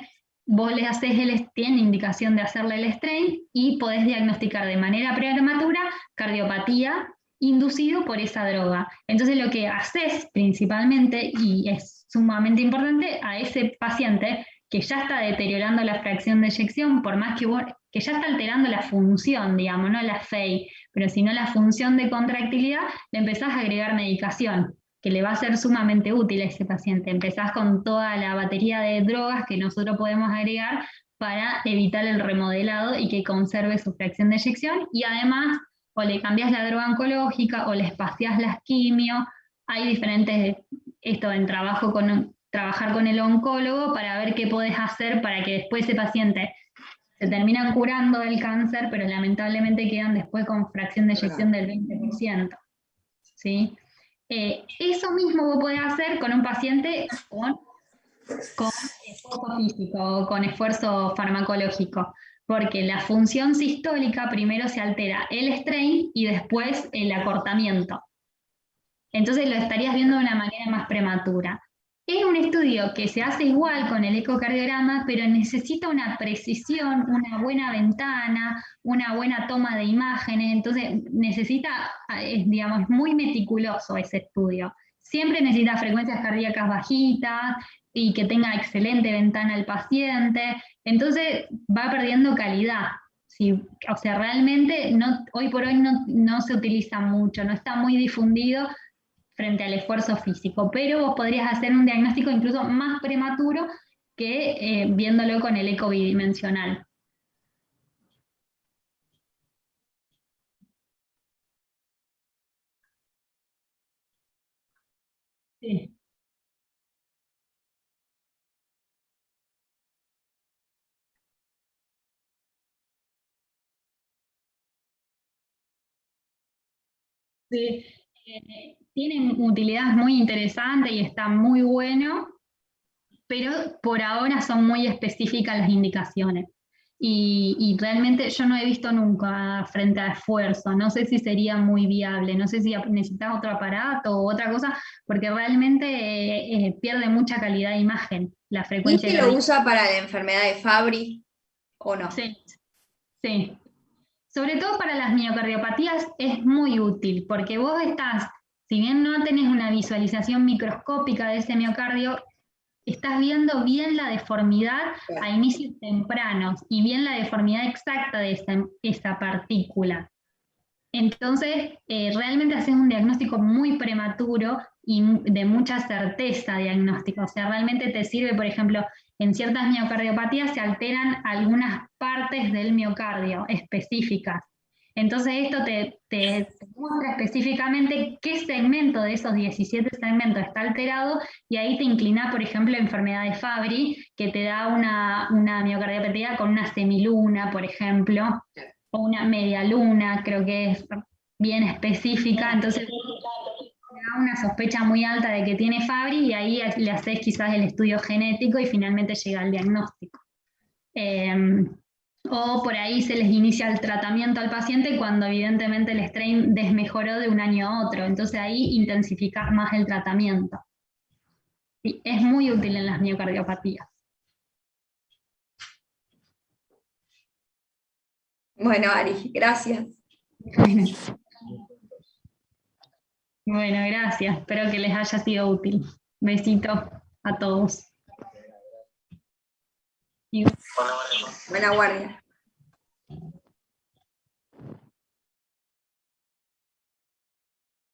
vos le haces tiene indicación de hacerle el strain y podés diagnosticar de manera prematura cardiopatía inducido por esa droga. Entonces lo que haces principalmente, y es sumamente importante, a ese paciente que ya está deteriorando la fracción de eyección, por más que ya está alterando la función, digamos, no la FEI, pero sino la función de contractilidad, le empezás a agregar medicación, que le va a ser sumamente útil a ese paciente. Empezás con toda la batería de drogas que nosotros podemos agregar para evitar el remodelado y que conserve su fracción de eyección, y además o le cambias la droga oncológica o le espaciás las quimio. Hay diferentes, esto en trabajar con el oncólogo para ver qué podés hacer para que después ese paciente se termina curando del cáncer, pero lamentablemente quedan después con fracción de eyección del 20%. ¿Sí? Eso mismo vos podés hacer con un paciente con esfuerzo físico o con esfuerzo farmacológico, porque la función sistólica primero se altera el strain y después el acortamiento. Entonces lo estarías viendo de una manera más prematura. Es un estudio que se hace igual con el ecocardiograma, pero necesita una precisión, una buena ventana, una buena toma de imágenes, entonces necesita, digamos, es muy meticuloso ese estudio. Siempre necesita frecuencias cardíacas bajitas y que tenga excelente ventana el paciente, entonces va perdiendo calidad. Sí, o sea, realmente hoy por hoy no se utiliza mucho, no está muy difundido frente al esfuerzo físico, pero vos podrías hacer un diagnóstico incluso más prematuro que viéndolo con el eco bidimensional. Sí. Sí. Tienen utilidades muy interesantes y está muy bueno, pero por ahora son muy específicas las indicaciones. Y realmente yo no he visto nunca frente a esfuerzo, no sé si sería muy viable, no sé si necesitas otro aparato o otra cosa, porque realmente pierde mucha calidad de imagen la frecuencia. ¿Y si lo usa para la enfermedad de Fabry o no? Sí, sí. Sobre todo para las miocardiopatías es muy útil, porque vos estás, si bien no tenés una visualización microscópica de ese miocardio, estás viendo bien la deformidad a inicios tempranos y bien la deformidad exacta de esa partícula. Entonces, realmente haces un diagnóstico muy prematuro y de mucha certeza diagnóstica. O sea, realmente te sirve, por ejemplo, en ciertas miocardiopatías se alteran algunas partes del miocardio específicas. Entonces esto te muestra específicamente qué segmento de esos 17 segmentos está alterado y ahí te inclina, por ejemplo, a enfermedad de Fabry, que te da una miocardiopatía con una semiluna, por ejemplo, o una media luna, creo que es bien específica, entonces te da una sospecha muy alta de que tiene Fabry y ahí le haces quizás el estudio genético y finalmente llega al diagnóstico. O por ahí se les inicia el tratamiento al paciente cuando evidentemente el strain desmejoró de un año a otro, entonces ahí intensificas más el tratamiento. Sí, es muy útil en las miocardiopatías. Bueno, Ari, gracias. Bueno, gracias. Espero que les haya sido útil. Besito a todos. Buena guardia.